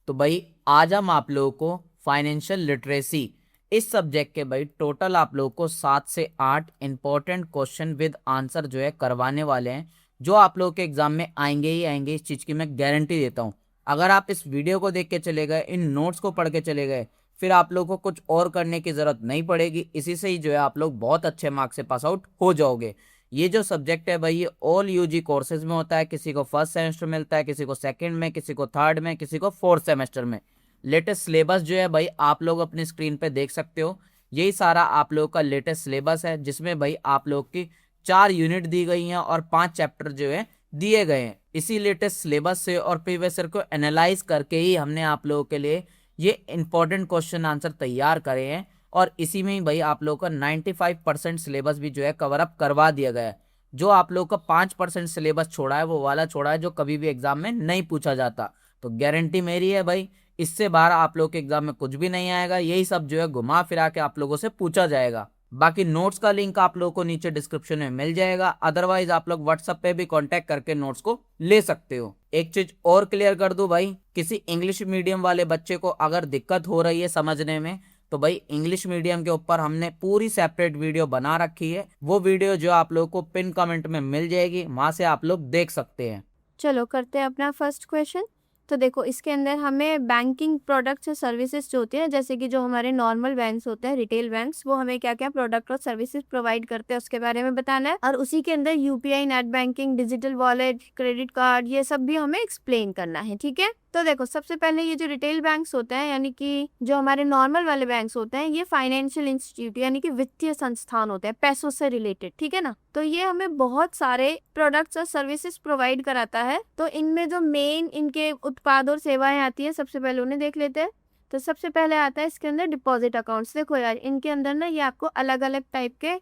तो भाई आज हम आप लोगों को फाइनेंशियल लिटरेसी इस सब्जेक्ट के भाई टोटल आप लोगों को 7 से 8 इंपॉर्टेंट क्वेश्चन विद आंसर जो है करवाने वाले हैं, जो आप लोगों के एग्जाम में आएंगे ही आएंगे। इस चीज की मैं गारंटी देता हूँ। अगर आप इस वीडियो को देख के चले गए, इन नोट्स को पढ़ के चले गए, फिर आप लोगों को कुछ और करने की जरूरत नहीं पड़ेगी। इसी से ही जो है आप लोग बहुत अच्छे मार्क्स से पास आउट हो जाओगे। ये जो सब्जेक्ट है भाई, ये ऑल यूजी कोर्सेज में होता है। किसी को फर्स्ट सेमेस्टर मिलता है, किसी को सेकंड में, किसी को थर्ड में, किसी को फोर्थ सेमेस्टर में। लेटेस्ट सिलेबस जो है भाई आप लोग अपनी स्क्रीन पे देख सकते हो। यही सारा आप लोगों का लेटेस्ट सिलेबस है, जिसमें भाई आप लोग की 4 यूनिट दी गई हैं और 5 चैप्टर जो है दिए गए हैं। इसी लेटेस्ट सिलेबस से और प्रीवियस ईयर को एनालाइज करके ही हमने आप लोगों के लिए ये इंपॉर्टेंट क्वेश्चन आंसर तैयार करे हैं। और इसी में ही भाई आप लोगों का 95% सिलेबस भी जो है कवर अप करवा दिया गया है। जो आप लोगों का 5% सिलेबस छोड़ा है, वो वाला छोड़ा है जो कभी भी एग्जाम में नहीं पूछा जाता। तो गारंटी मेरी है भाई, इससे बाहर आप लोग के एग्जाम में कुछ भी नहीं आएगा। यही सब जो है घुमा फिरा के आप लोगों से पूछा जाएगा। बाकी नोट्स का लिंक आप लोगों को नीचे डिस्क्रिप्शन में मिल जाएगा। अदरवाइज आप लोग व्हाट्सएप पे भी कांटेक्ट करके नोट्स को ले सकते हो। एक चीज और क्लियर कर दूं भाई, किसी इंग्लिश मीडियम वाले बच्चे को अगर दिक्कत हो रही है समझने में, तो भाई इंग्लिश मीडियम के ऊपर हमने पूरी सेपरेट वीडियो बना रखी है। वो वीडियो जो आप लोगों को पिन कमेंट में मिल जाएगी, वहां से आप लोग देख सकते हैं। चलो करते हैं अपना फर्स्ट क्वेश्चन। तो देखो इसके अंदर हमें बैंकिंग प्रोडक्ट्स और सर्विसेज जो होती है, जैसे कि जो हमारे नॉर्मल बैंक्स होते हैं, रिटेल बैंक्स, वो हमें क्या क्या प्रोडक्ट और सर्विसेज प्रोवाइड करते हैं उसके बारे में बताना है। और उसी के अंदर UPI, net banking, digital wallet, credit card, ये सब भी हमें एक्सप्लेन करना है। ठीक है, तो देखो सबसे पहले ये जो रिटेल बैंक्स होते हैं, यानी कि जो हमारे नॉर्मल वाले बैंक्स होते हैं, ये फाइनेंशियल इंस्टीट्यूट यानी कि वित्तीय संस्थान होते हैं, पैसों से रिलेटेड। ठीक है ना, तो ये हमें बहुत सारे प्रोडक्ट्स और सर्विसेज प्रोवाइड कराता है। तो इनमें जो मेन इनके उत्पाद और सेवाएं आती है, सबसे पहले उन्हें देख लेते हैं। तो सबसे पहले आता है इसके अंदर डिपॉजिट अकाउंट्स। देखो यार, इनके अंदर ना ये आपको अलग अलग टाइप के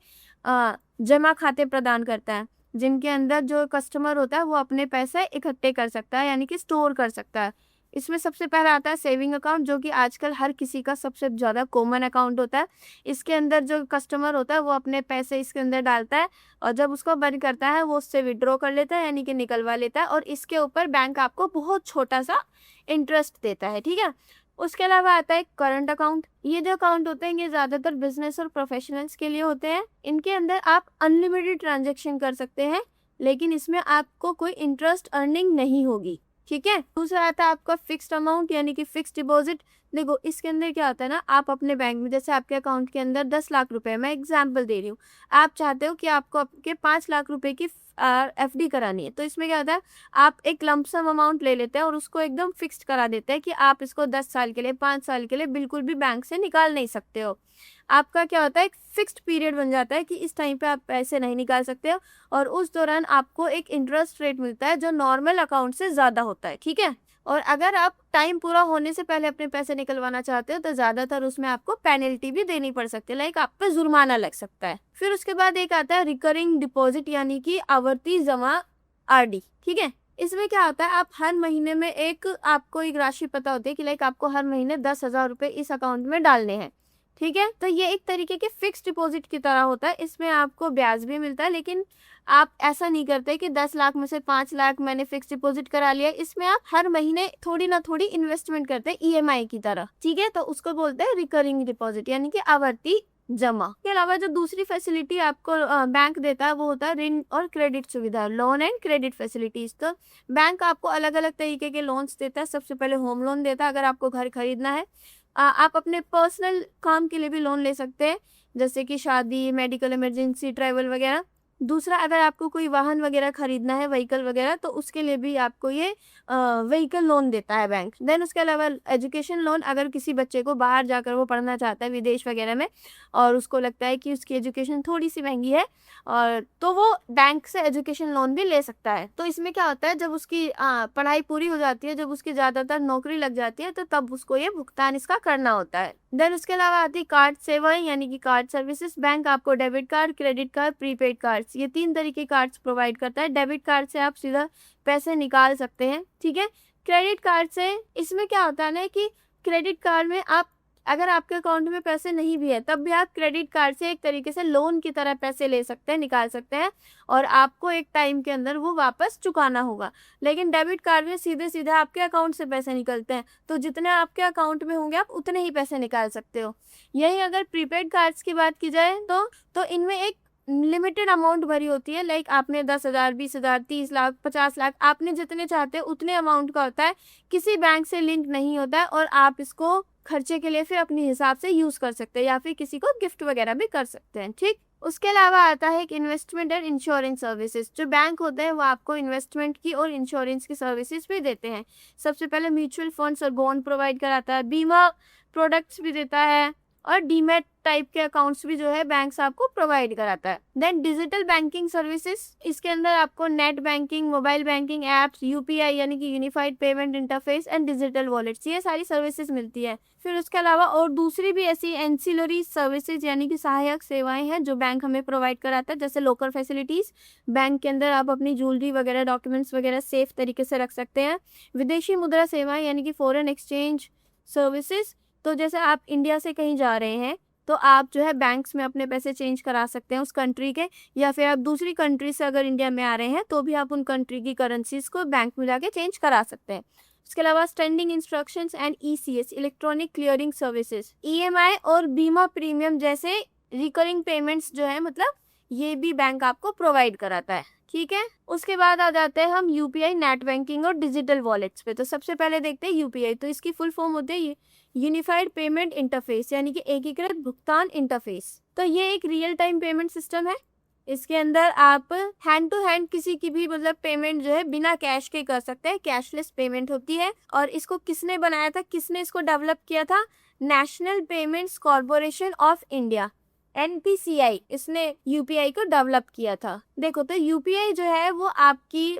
जमा खाते प्रदान करता है, जिनके अंदर जो कस्टमर होता है वो अपने पैसे इकट्ठे कर सकता है, यानी कि स्टोर कर सकता है। इसमें सबसे पहला आता है सेविंग अकाउंट, जो कि आजकल हर किसी का सबसे ज़्यादा कॉमन अकाउंट होता है। इसके अंदर जो कस्टमर होता है वो अपने पैसे इसके अंदर डालता है, और जब उसको बंद करता है वो उससे विड्रॉ कर लेता है, यानी कि निकलवा लेता है। और इसके ऊपर बैंक आपको बहुत छोटा सा इंटरेस्ट देता है। ठीक है, उसके अलावा आता है करंट अकाउंट। ये जो अकाउंट होते हैं ये ज़्यादातर बिजनेस और प्रोफेशनल्स के लिए होते हैं। इनके अंदर आप अनलिमिटेड ट्रांजेक्शन कर सकते हैं, लेकिन इसमें आपको कोई इंटरेस्ट अर्निंग नहीं होगी। ठीक है, दूसरा आता है आपका फिक्स्ड अमाउंट, यानी कि फिक्स्ड डिपॉजिट। देखो इसके अंदर क्या होता है ना, आप अपने बैंक में, जैसे आपके अकाउंट के अंदर 10 लाख रुपए, मैं एग्जांपल दे रही हूँ, आप चाहते हो कि आपको आपके 5 लाख रुपए की एफडी करानी है। तो इसमें क्या होता है, आप एक लमसम अमाउंट ले लेते हैं और उसको एकदम फिक्स्ड करा देते हैं कि आप इसको 10 साल के लिए, 5 साल के लिए बिल्कुल भी बैंक से निकाल नहीं सकते हो। आपका क्या होता है, एक फिक्स्ड पीरियड बन जाता है कि इस टाइम पे आप पैसे नहीं निकाल सकते हो, और उस दौरान आपको एक इंटरेस्ट रेट मिलता है जो नॉर्मल अकाउंट से ज़्यादा होता है। ठीक है, और अगर आप टाइम पूरा होने से पहले अपने पैसे निकलवाना चाहते हो तो ज़्यादातर उसमें आपको पेनल्टी भी देनी पड़ सकती है, लाइक आप पे जुर्माना लग सकता है। फिर उसके बाद एक आता है रिकरिंग डिपॉजिट, यानी कि आवर्ती जमा आरडी। ठीक है, इसमें क्या होता है, आप हर महीने में आपको एक राशि पता होती है कि लाइक आपको हर महीने 10,000 रुपये इस अकाउंट में डालने हैं। ठीक है, तो ये एक तरीके के फिक्स्ड डिपॉजिट की तरह होता है। इसमें आपको ब्याज भी मिलता है, लेकिन आप ऐसा नहीं करते कि 10 लाख में से 5 लाख मैंने फिक्स डिपॉजिट करा लिया। इसमें आप हर महीने थोड़ी ना थोड़ी इन्वेस्टमेंट करते हैं, ईएमआई की तरह। ठीक है, तो उसको बोलते हैं रिकरिंग डिपॉजिट, यानी कि आवर्ती जमा। के अलावा जो दूसरी फैसिलिटी आपको बैंक देता है वो होता है ऋण और क्रेडिट सुविधा, लोन एंड क्रेडिट फैसिलिटीज। तो बैंक आपको अलग अलग तरीके के लोन्स देता है। सबसे पहले होम लोन देता है, अगर आपको घर खरीदना है। आप अपने पर्सनल काम के लिए भी लोन ले सकते हैं, जैसे कि शादी, मेडिकल इमरजेंसी, ट्रैवल वगैरह। दूसरा, अगर आपको कोई वाहन वगैरह खरीदना है, व्हीकल वगैरह, तो उसके लिए भी आपको ये व्हीकल लोन देता है बैंक। देन उसके अलावा एजुकेशन लोन, अगर किसी बच्चे को बाहर जाकर वो पढ़ना चाहता है विदेश वगैरह में, और उसको लगता है कि उसकी एजुकेशन थोड़ी सी महंगी है, और तो वो बैंक से एजुकेशन लोन भी ले सकता है। तो इसमें क्या होता है, जब उसकी पढ़ाई पूरी हो जाती है, जब उसकी ज़्यादातर नौकरी लग जाती है, तो तब उसको ये भुगतान इसका करना होता है। देन उसके अलावा आती है कार्ड सेवाएं, यानी कि कार्ड सर्विसेज। बैंक आपको debit card, credit card, prepaid cards, ये 3 तरीके कार्ड्स प्रोवाइड करता है। डेबिट कार्ड से आप सीधा पैसे निकाल सकते हैं। ठीक है, क्रेडिट कार्ड से इसमें क्या होता है ना कि क्रेडिट कार्ड में आप अगर आपके अकाउंट में पैसे नहीं भी है तब भी आप क्रेडिट कार्ड से एक तरीके से लोन की तरह पैसे ले सकते हैं, निकाल सकते हैं, और आपको एक टाइम के अंदर वो वापस चुकाना होगा। लेकिन डेबिट कार्ड में सीधे सीधे आपके अकाउंट से पैसे निकलते हैं, तो जितने आपके अकाउंट में होंगे आप उतने ही पैसे निकाल सकते हो। यही अगर प्रीपेड कार्ड्स की बात की जाए तो इनमें एक लिमिटेड अमाउंट भरी होती है, लाइक आपने 10,000, 20,000, 30 लाख, 50 लाख, आपने जितने चाहते हैं उतने अमाउंट का होता है, किसी बैंक से लिंक नहीं होता है, और आप इसको खर्चे के लिए फिर अपने हिसाब से यूज कर सकते हैं या फिर किसी को गिफ्ट वगैरह भी कर सकते हैं। ठीक, उसके अलावा आता है एक इन्वेस्टमेंट एंड इंश्योरेंस सर्विसेज। जो बैंक होते हैं वो आपको इन्वेस्टमेंट की और इंश्योरेंस की सर्विसेज भी देते हैं। सबसे पहले म्यूचुअल फंड्स और बॉन्ड प्रोवाइड कराता है, बीमा प्रोडक्ट्स भी देता है, और डीमैट टाइप के अकाउंट्स भी जो है बैंक्स आपको प्रोवाइड कराता है। देन डिजिटल बैंकिंग सर्विसेज, इसके अंदर आपको net banking, mobile banking apps, UPI यानी कि unified payment interface and digital wallets, ये सारी सर्विसेज मिलती है। फिर उसके अलावा और दूसरी भी ऐसी एंसिलरी सर्विसेज यानी कि सहायक सेवाएं हैं जो बैंक हमें प्रोवाइड कराता है, जैसे लोकर फैसिलिटीज, बैंक के अंदर आप अपनी ज्वेलरी वगैरह, डॉक्यूमेंट्स वगैरह सेफ तरीके से रख सकते हैं। विदेशी मुद्रा सेवाएं यानी कि फॉरेन एक्सचेंज सर्विसेज, तो जैसे आप इंडिया से कहीं जा रहे हैं तो आप जो है बैंक्स में अपने पैसे चेंज करा सकते हैं उस कंट्री के, या फिर आप दूसरी कंट्री से अगर इंडिया में आ रहे हैं तो भी आप उन कंट्री की करेंसीज को बैंक में जाके चेंज करा सकते हैं। उसके अलावा standing instructions and ECS, electronic clearing services, EMI और बीमा प्रीमियम जैसे रिकरिंग पेमेंट्स जो है, मतलब ये भी बैंक आपको प्रोवाइड कराता है। ठीक है, उसके बाद आ जाते हैं हम यूपीआई, नेट बैंकिंग और डिजिटल वॉलेट्स पे। तो सबसे पहले देखते हैं यूपीआई। तो इसकी फुल फॉर्म होती है यूनिफाइड पेमेंट इंटरफेस, यानी कि एकीकृत भुगतान इंटरफेस। तो ये एक रियल टाइम पेमेंट सिस्टम है। इसके अंदर आप हैंड टू हैंड किसी की भी मतलब पेमेंट जो है बिना कैश के कर सकते हैं, कैशलेस पेमेंट होती है। और इसको किसने बनाया था, किसने इसको डेवलप किया था? National payments corporation of India, NPCI, इसने यूपीआई को डेवलप किया था। देखो, तो यूपीआई जो है वो आपकी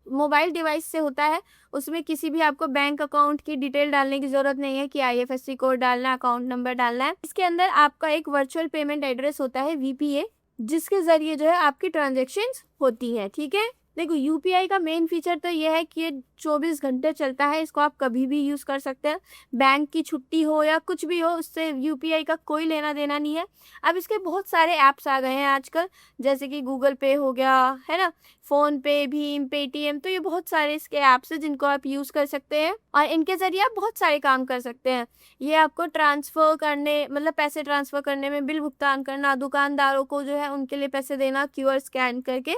मोबाइल डिवाइस से होता है। उसमें किसी भी आपको बैंक अकाउंट की डिटेल डालने की जरूरत नहीं है कि IFSC कोड डालना है, अकाउंट नंबर डालना है। इसके अंदर आपका एक वर्चुअल पेमेंट एड्रेस होता है, VPA, जिसके जरिए जो है आपकी ट्रांजेक्शन्स होती है। ठीक है, देखो यूपीआई का मेन फीचर तो ये है कि ये 24 घंटे चलता है, इसको आप कभी भी यूज कर सकते हैं। बैंक की छुट्टी हो या कुछ भी हो, उससे यूपीआई का कोई लेना देना नहीं है। अब इसके बहुत सारे ऐप्स आ गए हैं आजकल, जैसे कि गूगल पे हो गया, है ना, फोन पे, भीम, पेटीएम, तो ये बहुत सारे इसके ऐप्स हैं जिनको आप यूज कर सकते हैं और इनके जरिए आप बहुत सारे काम कर सकते हैं। ये आपको ट्रांसफर करने, मतलब पैसे ट्रांसफर करने में, बिल भुगतान करना, दुकानदारों को जो है उनके लिए पैसे देना QR स्कैन करके,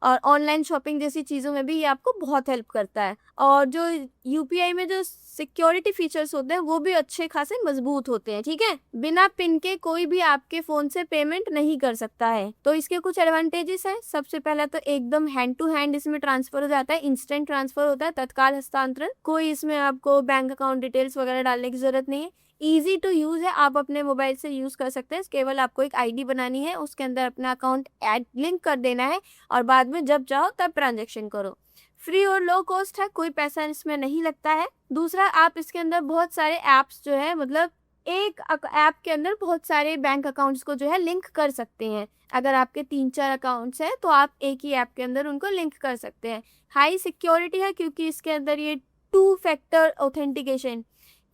और ऑनलाइन शॉपिंग जैसी चीज़ों में भी ये आपको बहुत हेल्प करता है। और जो यूपीआई में जो सिक्योरिटी फीचर्स होते हैं वो भी अच्छे खासे मजबूत होते हैं। ठीक है, बिना पिन के कोई भी आपके फ़ोन से पेमेंट नहीं कर सकता है। तो इसके कुछ एडवांटेजेस हैं। सबसे पहला तो एकदम हैंड टू हैंड इसमें ट्रांसफर हो जाता है, इंस्टेंट ट्रांसफर होता है, तत्काल हस्तांतरण। कोई इसमें आपको बैंक अकाउंट डिटेल्स वगैरह डालने की जरूरत नहीं है। ईजी टू यूज़ है, आप अपने मोबाइल से यूज़ कर सकते हैं। केवल आपको एक आईडी बनानी है, उसके अंदर अपना अकाउंट ऐड लिंक कर देना है और बाद में जब चाहो तब ट्रांजेक्शन करो। फ्री और लो कॉस्ट है, कोई पैसा इसमें नहीं लगता है। दूसरा, आप इसके अंदर बहुत सारे ऐप्स जो है, मतलब एक ऐप के अंदर बहुत सारे बैंक अकाउंट्स को जो है लिंक कर सकते हैं। अगर आपके 3-4 अकाउंट्स हैं तो आप एक ही ऐप के अंदर उनको लिंक कर सकते हैं। हाई सिक्योरिटी है क्योंकि इसके अंदर ये 2 फैक्टर ऑथेंटिकेशन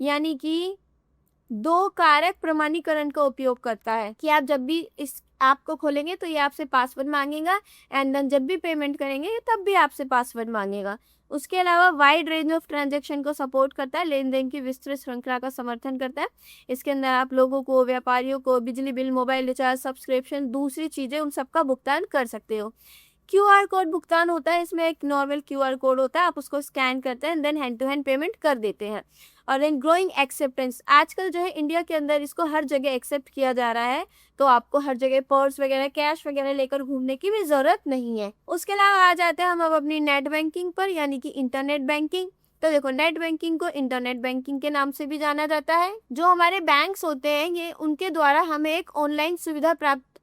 यानी कि 2 कारक प्रमाणीकरण का उपयोग करता है कि आप जब भी इस ऐप को खोलेंगे तो ये आपसे पासवर्ड मांगेगा, एंड देन जब भी पेमेंट करेंगे तब भी आपसे पासवर्ड मांगेगा। उसके अलावा वाइड रेंज ऑफ ट्रांजैक्शन को सपोर्ट करता है, लेन देन की विस्तृत श्रृंखला का समर्थन करता है। इसके अंदर आप लोगों को, व्यापारियों को बिजली बिल, मोबाइल रिचार्ज, सब्सक्रिप्शन, दूसरी चीज़ें, उन सबका भुगतान कर सकते हो। QR कोड भुगतान होता है, इसमें एक नॉर्मल QR कोड होता है, आप उसको स्कैन करते हैं, then hand to hand payment कर देते हैं। और देन ग्रोइंग एक्सेप्टेंस, आजकल जो है इंडिया के अंदर इसको हर जगह एक्सेप्ट किया जा रहा है, तो आपको हर जगह पर्स वगैरह, कैश वगैरह लेकर घूमने की भी ज़रूरत नहीं है। उसके अलावा आ जाते हैं हम अब अपनी नेट बैंकिंग पर, यानी कि इंटरनेट बैंकिंग। तो देखो, नेट बैंकिंग को इंटरनेट बैंकिंग के नाम से भी जाना जाता है। जो हमारे बैंक्स होते हैं, ये उनके द्वारा हमें एक ऑनलाइन सुविधा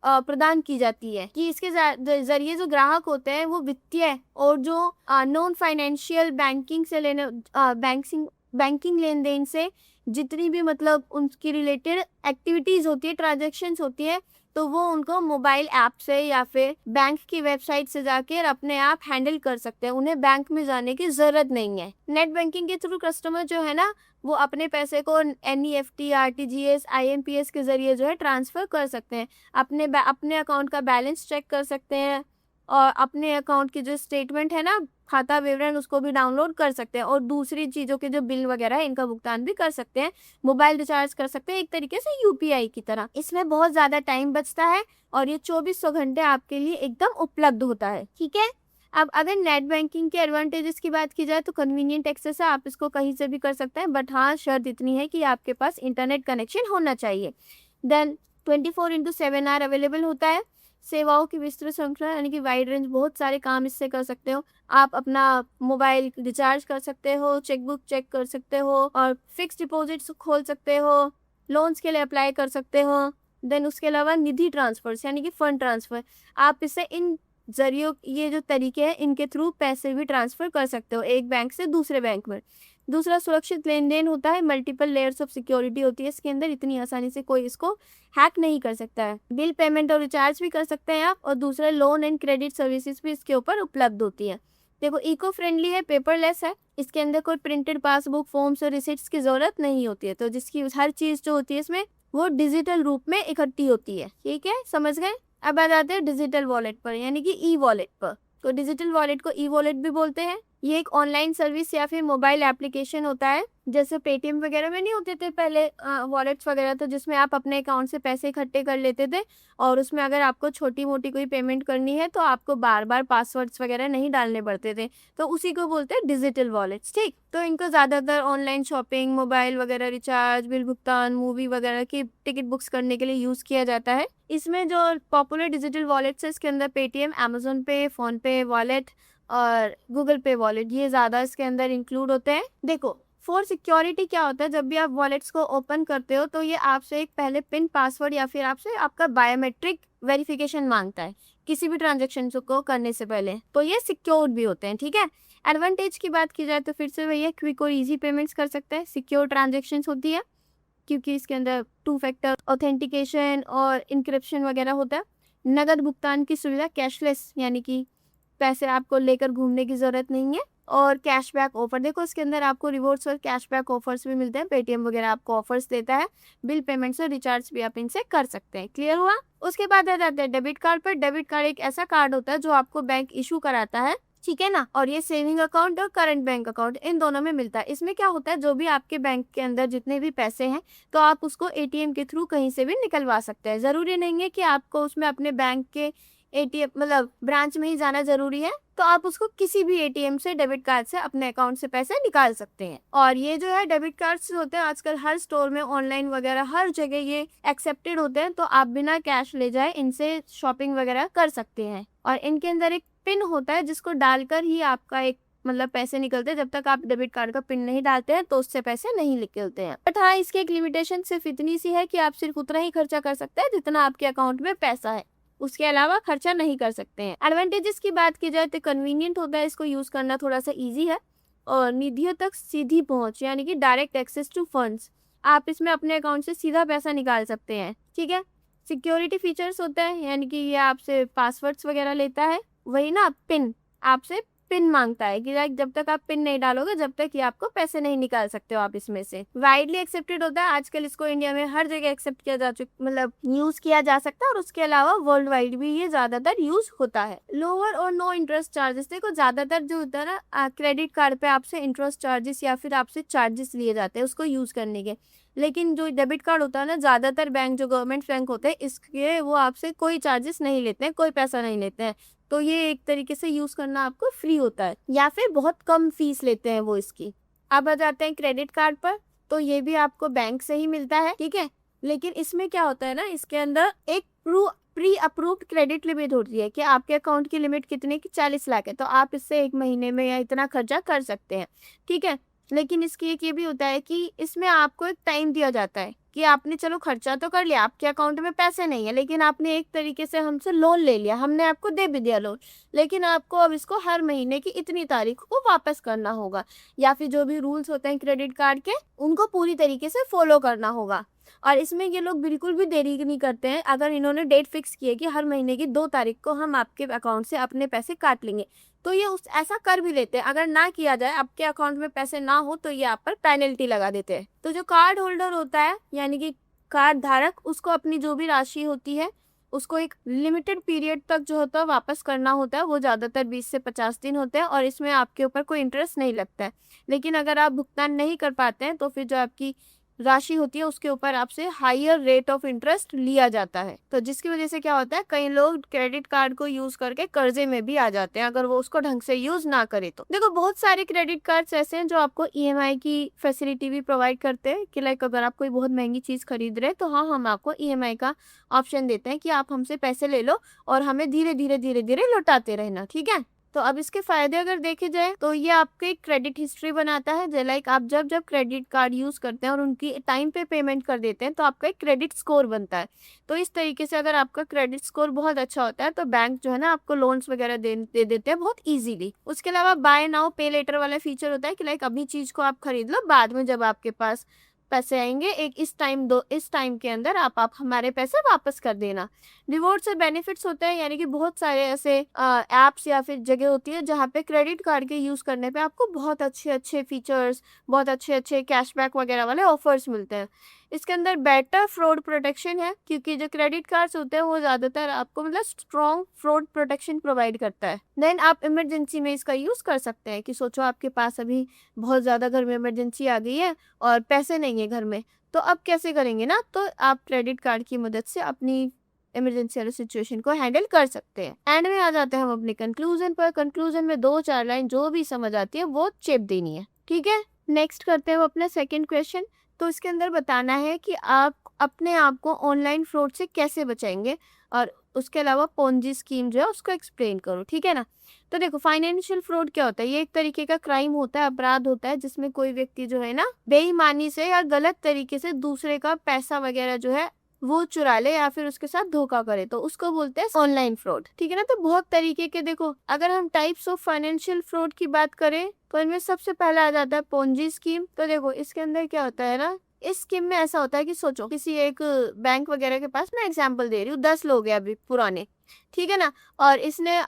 प्रदान की जाती है कि इसके जरिए जो ग्राहक होते हैं वो वित्तीय और जो नॉन फाइनेंशियल बैंकिंग से बैंकिंग लेन देन से जितनी भी मतलब उनकी रिलेटेड एक्टिविटीज़ होती है, ट्रांजेक्शन्स होती है, तो वो उनको मोबाइल ऐप से या फिर बैंक की वेबसाइट से जाके अपने आप हैंडल कर सकते हैं। उन्हें बैंक में जाने की ज़रूरत नहीं है। नेट बैंकिंग के थ्रू कस्टमर जो है ना, वो अपने पैसे को NEFT, RTGS, IMPS के ज़रिए जो है ट्रांसफ़र कर सकते हैं। अपने अकाउंट का बैलेंस चेक कर सकते हैं और अपने अकाउंट की जो स्टेटमेंट है ना, खाता विवरण, उसको भी डाउनलोड कर सकते हैं और दूसरी चीज़ों के जो बिल वगैरह है इनका भुगतान भी कर सकते हैं। मोबाइल रिचार्ज कर सकते हैं एक तरीके से UPI की तरह। इसमें बहुत ज़्यादा टाइम बचता है और ये 2400 घंटे आपके लिए एकदम उपलब्ध होता है। ठीक है। अब अगर नेट बैंकिंग के एडवांटेजेस की बात की जाए तो कन्वीनियंट एक्सेस है, आप इसको कहीं से भी कर सकते हैं, बट हाँ शर्त इतनी है कि आपके पास इंटरनेट कनेक्शन होना चाहिए। देन 24/7 आवर अवेलेबल होता है। सेवाओं की विस्तृत श्रृंखला यानी कि वाइड रेंज, बहुत सारे काम इससे कर सकते हो। आप अपना मोबाइल रिचार्ज कर सकते हो, चेकबुक चेक कर सकते हो और फिक्स डिपॉजिट्स खोल सकते हो, लोन्स के लिए अप्लाई कर सकते हो। देन उसके अलावा निधि ट्रांसफर्स यानी कि फंड ट्रांसफर, आप इससे इन जरियों, ये जो तरीके हैं इनके थ्रू पैसे भी ट्रांसफर कर सकते हो एक बैंक से दूसरे बैंक में। दूसरा सुरक्षित लेन देन होता है, मल्टीपल लेयर्स ऑफ सिक्योरिटी होती है इसके अंदर, इतनी आसानी से कोई इसको हैक नहीं कर सकता है। बिल पेमेंट और रिचार्ज भी कर सकते हैं आप, और दूसरा लोन एंड क्रेडिट सर्विसेज भी इसके ऊपर उपलब्ध होती है। देखो इको फ्रेंडली है, पेपरलेस है, इसके अंदर कोई प्रिंटेड पासबुक, फॉर्म्स और रिसिप्ट्स की जरूरत नहीं होती है, तो जिसकी हर चीज जो होती है इसमें वो डिजिटल रूप में इकट्ठी होती है। ठीक है, समझ गए। अब आ जाते हैं डिजिटल वॉलेट पर यानी कि ई वॉलेट पर। तो डिजिटल वॉलेट को ई वॉलेट भी बोलते हैं। ये एक ऑनलाइन सर्विस या फिर मोबाइल एप्लीकेशन होता है, जैसे पेटीएम वगैरह में नहीं होते थे पहले वॉलेट्स वगैरह, तो जिसमें आप अपने अकाउंट से पैसे इकट्ठे कर लेते थे और उसमें अगर आपको छोटी मोटी कोई पेमेंट करनी है तो आपको बार बार पासवर्ड्स वगैरह नहीं डालने पड़ते थे, तो उसी को बोलते हैं डिजिटल वॉलेट्स। ठीक, तो इनको ज़्यादातर ऑनलाइन शॉपिंग, मोबाइल वगैरह रिचार्ज, बिल भुगतान, मूवी वगैरह की टिकट बुक्स करने के लिए यूज़ किया जाता है। इसमें जो पॉपुलर डिजिटल वॉलेट्स है इसके अंदर पेटीएम, अमेजोन पे, फोन पे वॉलेट और गूगल पे वॉलेट, ये ज़्यादा इसके अंदर इंक्लूड होते हैं। देखो फॉर सिक्योरिटी क्या होता है, जब भी आप वॉलेट्स को ओपन करते हो तो ये आपसे एक पहले पिन, पासवर्ड या फिर आपसे आपका बायोमेट्रिक वेरिफिकेशन मांगता है किसी भी ट्रांजेक्शन को करने से पहले, तो ये सिक्योर्ड भी होते हैं। ठीक है। एडवांटेज की बात की जाए तो फिर से भैया क्विक और ईजी पेमेंट्स कर सकते हैं, सिक्योर ट्रांजेक्शन्स होती है क्योंकि इसके अंदर 2 फैक्टर ऑथेंटिकेशन और इंक्रिप्शन वगैरह होता है। नगद भुगतान की सुविधा, कैशलेस यानी कि पैसे आपको लेकर घूमने की ज़रूरत नहीं है। और कैशबैक ऑफर, देखो इसके अंदर आपको रिवॉर्ड्स और कैशबैक ऑफर्स भी मिलते हैं, पेटीएम वगैरह आपको ऑफर्स देता है। बिल पेमेंट्स और रिचार्ज भी आप इनसे कर सकते हैं। क्लियर हुआ। उसके बाद आ जाते हैं डेबिट कार्ड पर। डेबिट कार्ड एक ऐसा कार्ड होता है जो आपको बैंक इशू कराता है, ठीक है ना, और ये सेविंग अकाउंट और करंट बैंक अकाउंट इन दोनों में मिलता है। इसमें क्या होता है, जो भी आपके बैंक के अंदर जितने भी पैसे हैं तो आप उसको ATM के थ्रू कहीं से भी निकलवा सकते हैं। ज़रूरी नहीं है कि आपको उसमें अपने बैंक के ATM मतलब ब्रांच में ही जाना जरूरी है, तो आप उसको किसी भी ATM से, डेबिट कार्ड से अपने अकाउंट से पैसे निकाल सकते हैं। और ये जो है डेबिट कार्ड्स होते हैं आजकल हर स्टोर में, ऑनलाइन वगैरह हर जगह ये एक्सेप्टेड होते हैं, तो आप बिना कैश ले जाए इनसे शॉपिंग वगैरह कर सकते हैं। और इनके अंदर एक पिन होता है जिसको डालकर ही आपका एक मतलब पैसे निकलते हैं, जब तक आप डेबिट कार्ड का पिन नहीं डालते हैं तो उससे पैसे नहीं निकलते हैं। बट हाँ, इसकी एक लिमिटेशन सिर्फ इतनी सी है कि आप सिर्फ उतना ही खर्चा कर सकते हैं जितना आपके अकाउंट में पैसा है, उसके अलावा खर्चा नहीं कर सकते हैं। एडवांटेजेस की बात की जाए तो कन्वीनियंट होता है, इसको यूज करना थोड़ा सा इजी है, और निधियों तक सीधी पहुंच यानी कि डायरेक्ट एक्सेस टू फंड्स, आप इसमें अपने अकाउंट से सीधा पैसा निकाल सकते हैं। ठीक है। सिक्योरिटी फीचर्स होता है यानी कि ये आपसे पासवर्ड्स वगैरह लेता है, वही ना पिन, आपसे पिन मांगता है कि जब तक आप पिन नहीं डालोगे जब तक ये आपको पैसे नहीं निकाल सकते हो आप इसमें से। वाइडली एक्सेप्टेड होता है आजकल, इसको इंडिया में हर जगह एक्सेप्ट किया जा चुका, मतलब यूज किया जा सकता है, और उसके अलावा वर्ल्ड वाइड भी ये ज्यादातर यूज होता है। लोअर और नो इंटरेस्ट चार्जेस, देखो ज्यादातर जो होता है ना क्रेडिट कार्ड पे आपसे इंटरेस्ट चार्जेस या फिर आपसे चार्जेस लिए जाते हैं उसको यूज करने के, लेकिन जो डेबिट कार्ड होता है ना, ज्यादातर बैंक जो गवर्नमेंट बैंक होते हैं इसके वो आपसे कोई चार्जेस नहीं लेते हैं, कोई पैसा नहीं लेते हैं, तो ये एक तरीके से यूज करना आपको फ्री होता है या फिर बहुत कम फीस लेते हैं वो इसकी। अब आ जाते हैं क्रेडिट कार्ड पर, तो ये भी आपको बैंक से ही मिलता है। ठीक है। लेकिन इसमें क्या होता है ना, इसके अंदर एक प्री अप्रूव्ड क्रेडिट लिमिट होती है कि आपके अकाउंट की लिमिट कितने की 40 लाख है, तो आप इससे एक महीने में या इतना खर्चा कर सकते हैं। ठीक है। लेकिन इसकी एक ये भी होता है कि इसमें आपको एक टाइम दिया जाता है कि आपने चलो खर्चा तो कर लिया, आपके अकाउंट में पैसे नहीं है, लेकिन आपने एक तरीके से हमसे लोन ले लिया, हमने आपको दे भी दिया लोन, लेकिन आपको अब इसको हर महीने की इतनी तारीख को वापस करना होगा, या फिर जो भी रूल्स होते हैं क्रेडिट कार्ड के उनको पूरी तरीके से फॉलो करना होगा। और इसमें ये लोग बिल्कुल भी देरी नहीं करते हैं। अगर इन्होंने डेट फिक्स की है कि हर महीने की 2 तारीख को हम आपके अकाउंट से अपने पैसे काट लेंगे, तो ये उस ऐसा कर भी लेते हैं। अगर ना किया जाए, आपके अकाउंट में पैसे ना हो, तो ये आप पर पेनल्टी लगा देते हैं। तो जो कार्ड होल्डर होता है यानी कि कार्ड धारक, उसको अपनी जो भी राशि होती है उसको एक लिमिटेड पीरियड तक जो होता है वापस करना होता है। वो ज़्यादातर 20 से 50 दिन होते हैं और इसमें आपके ऊपर कोई इंटरेस्ट नहीं लगता है। लेकिन अगर आप भुगतान नहीं कर पाते हैं तो फिर जो आपकी राशि होती है उसके ऊपर आपसे हायर रेट ऑफ इंटरेस्ट लिया जाता है। तो जिसकी वजह से क्या होता है, कई लोग क्रेडिट कार्ड को यूज करके कर्जे में भी आ जाते हैं अगर वो उसको ढंग से यूज ना करे। तो देखो, बहुत सारे क्रेडिट कार्ड्स ऐसे हैं जो आपको ईएमआई की फैसिलिटी भी प्रोवाइड करते हैं कि लाइक अगर आप कोई बहुत महंगी चीज खरीद रहे हैं तो हाँ, हम आपको ईएमआई का ऑप्शन देते हैं कि आप हमसे पैसे ले लो और हमें धीरे धीरे लौटाते रहना, ठीक है। तो अब इसके फायदे अगर देखे जाए तो ये आपके क्रेडिट हिस्ट्री बनाता है। लाइक आप जब जब क्रेडिट कार्ड यूज करते हैं और उनकी टाइम पे पेमेंट कर देते हैं तो आपका एक क्रेडिट स्कोर बनता है। तो इस तरीके से अगर आपका क्रेडिट स्कोर बहुत अच्छा होता है तो बैंक जो है ना आपको लोन्स वगैरह दे देते हैं बहुत इजीली। उसके अलावा बाय नाउ पे लेटर वाला फीचर होता है कि लाइक अभी चीज को आप खरीद लो, बाद में जब आपके पास पैसे आएंगे एक इस टाइम के अंदर आप हमारे पैसे वापस कर देना। रिवॉर्ड से बेनिफिट्स होते हैं, यानी कि बहुत सारे ऐसे एप्स या फिर जगह होती है जहाँ पे क्रेडिट कार्ड के यूज करने पे आपको बहुत अच्छे फीचर्स, बहुत अच्छे कैशबैक वगैरह वाले ऑफर्स मिलते हैं। इसके अंदर बेटर फ्रॉड प्रोटेक्शन है, क्योंकि जो क्रेडिट कार्ड्स होते हैं वो ज्यादातर आपको मतलब स्ट्रॉन्ग फ्रॉड प्रोटेक्शन प्रोवाइड करता है। देन आप इमरजेंसी में इसका यूज कर सकते हैं कि सोचो आपके पास अभी बहुत ज्यादा घर में इमरजेंसी आ गई है और पैसे नहीं है घर में, तो अब कैसे करेंगे ना, तो आप क्रेडिट कार्ड की मदद से अपनी इमरजेंसी वाली सिचुएशन को हैंडल कर सकते हैं। एंड में आ जाते हैं हम अपने कंक्लूजन पर। कंक्लूजन में 2-4 लाइन जो भी समझ आती है वो चेप देनी है, ठीक है। नेक्स्ट करते हैं अपना सेकंड क्वेश्चन। तो इसके अंदर बताना है कि आप अपने आप को ऑनलाइन फ्रॉड से कैसे बचाएंगे और उसके अलावा पोंजी स्कीम जो है उसको एक्सप्लेन करो, ठीक है ना। तो देखो, फाइनेंशियल फ्रॉड क्या होता है, ये एक तरीके का क्राइम होता है, अपराध होता है, जिसमें कोई व्यक्ति जो है ना बेईमानी से या गलत तरीके से दूसरे का पैसा वगैरह जो है वो चुरा ले या फिर उसके साथ धोखा करे, तो उसको बोलते हैं ऑनलाइन फ्रॉड, ठीक है ना। तो बहुत तरीके के, देखो अगर हम टाइप्स ऑफ फाइनेंशियल फ्रॉड की बात करें तो इनमें सबसे पहला आ जाता है पोंजी स्कीम। तो देखो इसके अंदर क्या होता है ना, इस स्कीम में ऐसा होता है कि सोचो किसी एक बैंक वगैरह के पास, मैं एग्जांपल दे रही हूँ, 10 लोग हैं अभी पुराने, ठीक है ना, और इसने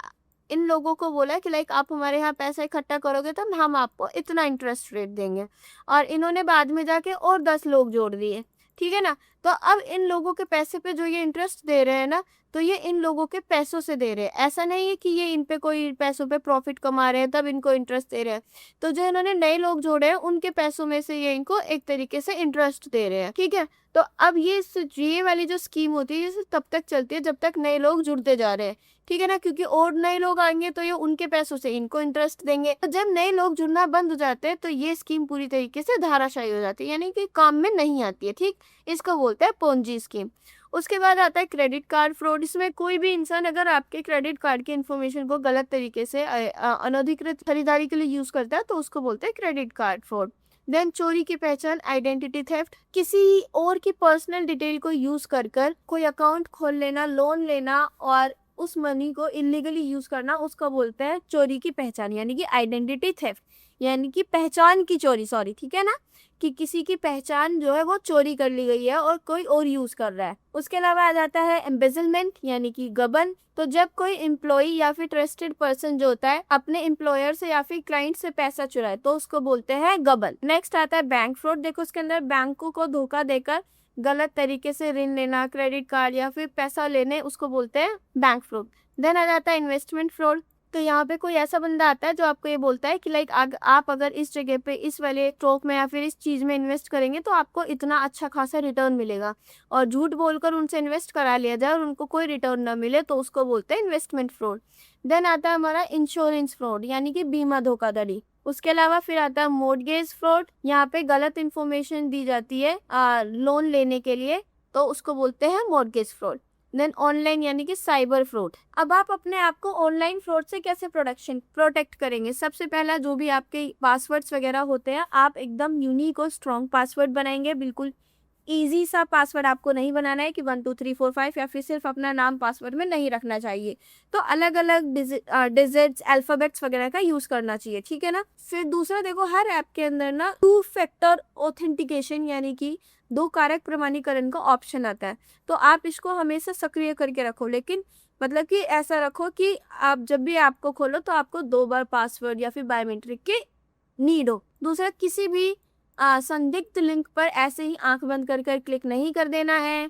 इन लोगों को बोला कि लाइक आप हमारे यहाँ पैसा इकट्ठा करोगे तो हम आपको इतना इंटरेस्ट रेट देंगे, और इन्होंने बाद में जाके और 10 लोग जोड़ दिए, ठीक है ना। तो अब इन लोगों के पैसे पे जो ये इंटरेस्ट दे रहे हैं ना, तो ये इन लोगों के पैसों से दे रहे हैं, ऐसा नहीं है कि ये इन पे कोई पैसों पे प्रॉफिट कमा रहे हैं तब इनको इंटरेस्ट दे रहे हैं। तो जो इन्होंने नए लोग जोड़े हैं उनके पैसों में से ये इनको एक तरीके से इंटरेस्ट दे रहे हैं, ठीक है। तो अब ये वाली जो स्कीम होती है ये तब तक चलती है जब तक नए लोग जुड़ते जा रहे हैं, ठीक है ना, क्योंकि और नए लोग आएंगे तो ये उनके पैसों से इनको इंटरेस्ट देंगे। तो जब नए लोग जुड़ना बंद हो जाते हैं तो ये स्कीम पूरी तरीके से धाराशायी हो जाती है, यानी कि काम में नहीं आती है, ठीक। इसको बोलते हैं पोंजी स्कीम। उसके बाद आता है क्रेडिट कार्ड फ्रॉड। इसमें कोई भी इंसान अगर आपके क्रेडिट कार्ड की इन्फॉर्मेशन को गलत तरीके से अनधिकृत खरीदारी के लिए यूज करता है तो उसको बोलते हैं क्रेडिट कार्ड फ्रॉड। देन चोरी की पहचान, आइडेंटिटी थेफ्ट, किसी और की पर्सनल डिटेल को यूज कर कोई अकाउंट खोल लेना, लोन लेना और उस मनी को इलीगली यूज करना, उसको बोलते हैं चोरी की पहचान, यानी कि आइडेंटिटी थेफ्ट, यानी कि पहचान की चोरी, सॉरी, ठीक है ना, कि किसी की पहचान जो है वो चोरी कर ली गई है और कोई और यूज कर रहा है। उसके अलावा आ जाता है एम्बेजलमेंट, यानी कि गबन। तो जब कोई एम्प्लॉय या फिर ट्रस्टेड पर्सन जो होता है अपने एम्प्लॉयर से या फिर क्लाइंट से पैसा चुराए तो उसको बोलते हैं गबन। नेक्स्ट आता है बैंक फ्रॉड। देखो इसके अंदर बैंकों को धोखा देकर गलत तरीके से ऋण लेना, क्रेडिट कार्ड या फिर पैसा लेने, उसको बोलते हैं बैंक फ्रॉड। देन आ जाता है इन्वेस्टमेंट फ्रॉड। तो यहाँ पे कोई ऐसा बंदा आता है जो आपको ये बोलता है कि लाइक आप अगर इस जगह पे इस वाले स्टॉक में या फिर इस चीज में इन्वेस्ट करेंगे तो आपको इतना अच्छा खासा रिटर्न मिलेगा, और झूठ बोलकर उनसे इन्वेस्ट करा लिया जाए और उनको कोई रिटर्न ना मिले तो उसको बोलते हैं इन्वेस्टमेंट फ्रॉड। देन आता है हमारा इंश्योरेंस फ्रॉड, यानी कि बीमा धोखाधड़ी। उसके अलावा फिर आता है मॉर्गेज फ्रॉड। यहाँ पे गलत इन्फॉर्मेशन दी जाती है लोन लेने के लिए, तो उसको बोलते हैं मॉर्गेज फ्रॉड। देन ऑनलाइन यानी कि साइबर फ्रॉड। अब आप अपने आप को ऑनलाइन फ्रॉड से कैसे प्रोटेक्ट करेंगे? सबसे पहला जो भी आपके पासवर्ड्स वगैरह होते हैं, आप एकदम यूनिक और स्ट्रॉन्ग पासवर्ड बनाएंगे। बिल्कुल ईजी सा पासवर्ड आपको नहीं बनाना है कि 1 2 3 4 5 या फिर सिर्फ अपना नाम पासवर्ड में नहीं रखना चाहिए। तो अलग अलग डिजिट्स अल्फाबेट्स वगैरह का यूज करना चाहिए, ठीक है ना। फिर दूसरा देखो, हर ऐप के अंदर ना 2 फैक्टर ऑथेंटिकेशन यानी कि 2 कारक प्रमाणीकरण का ऑप्शन आता है। तो आप इसको हमेशा सक्रिय करके रखो, लेकिन मतलब कि ऐसा रखो कि आप जब भी ऐप को खोलो तो आपको 2 बार पासवर्ड या फिर बायोमेट्रिक की नीड हो। दूसरा, किसी भी संदिग्ध लिंक पर ऐसे ही आंख बंद कर कर क्लिक नहीं कर देना है,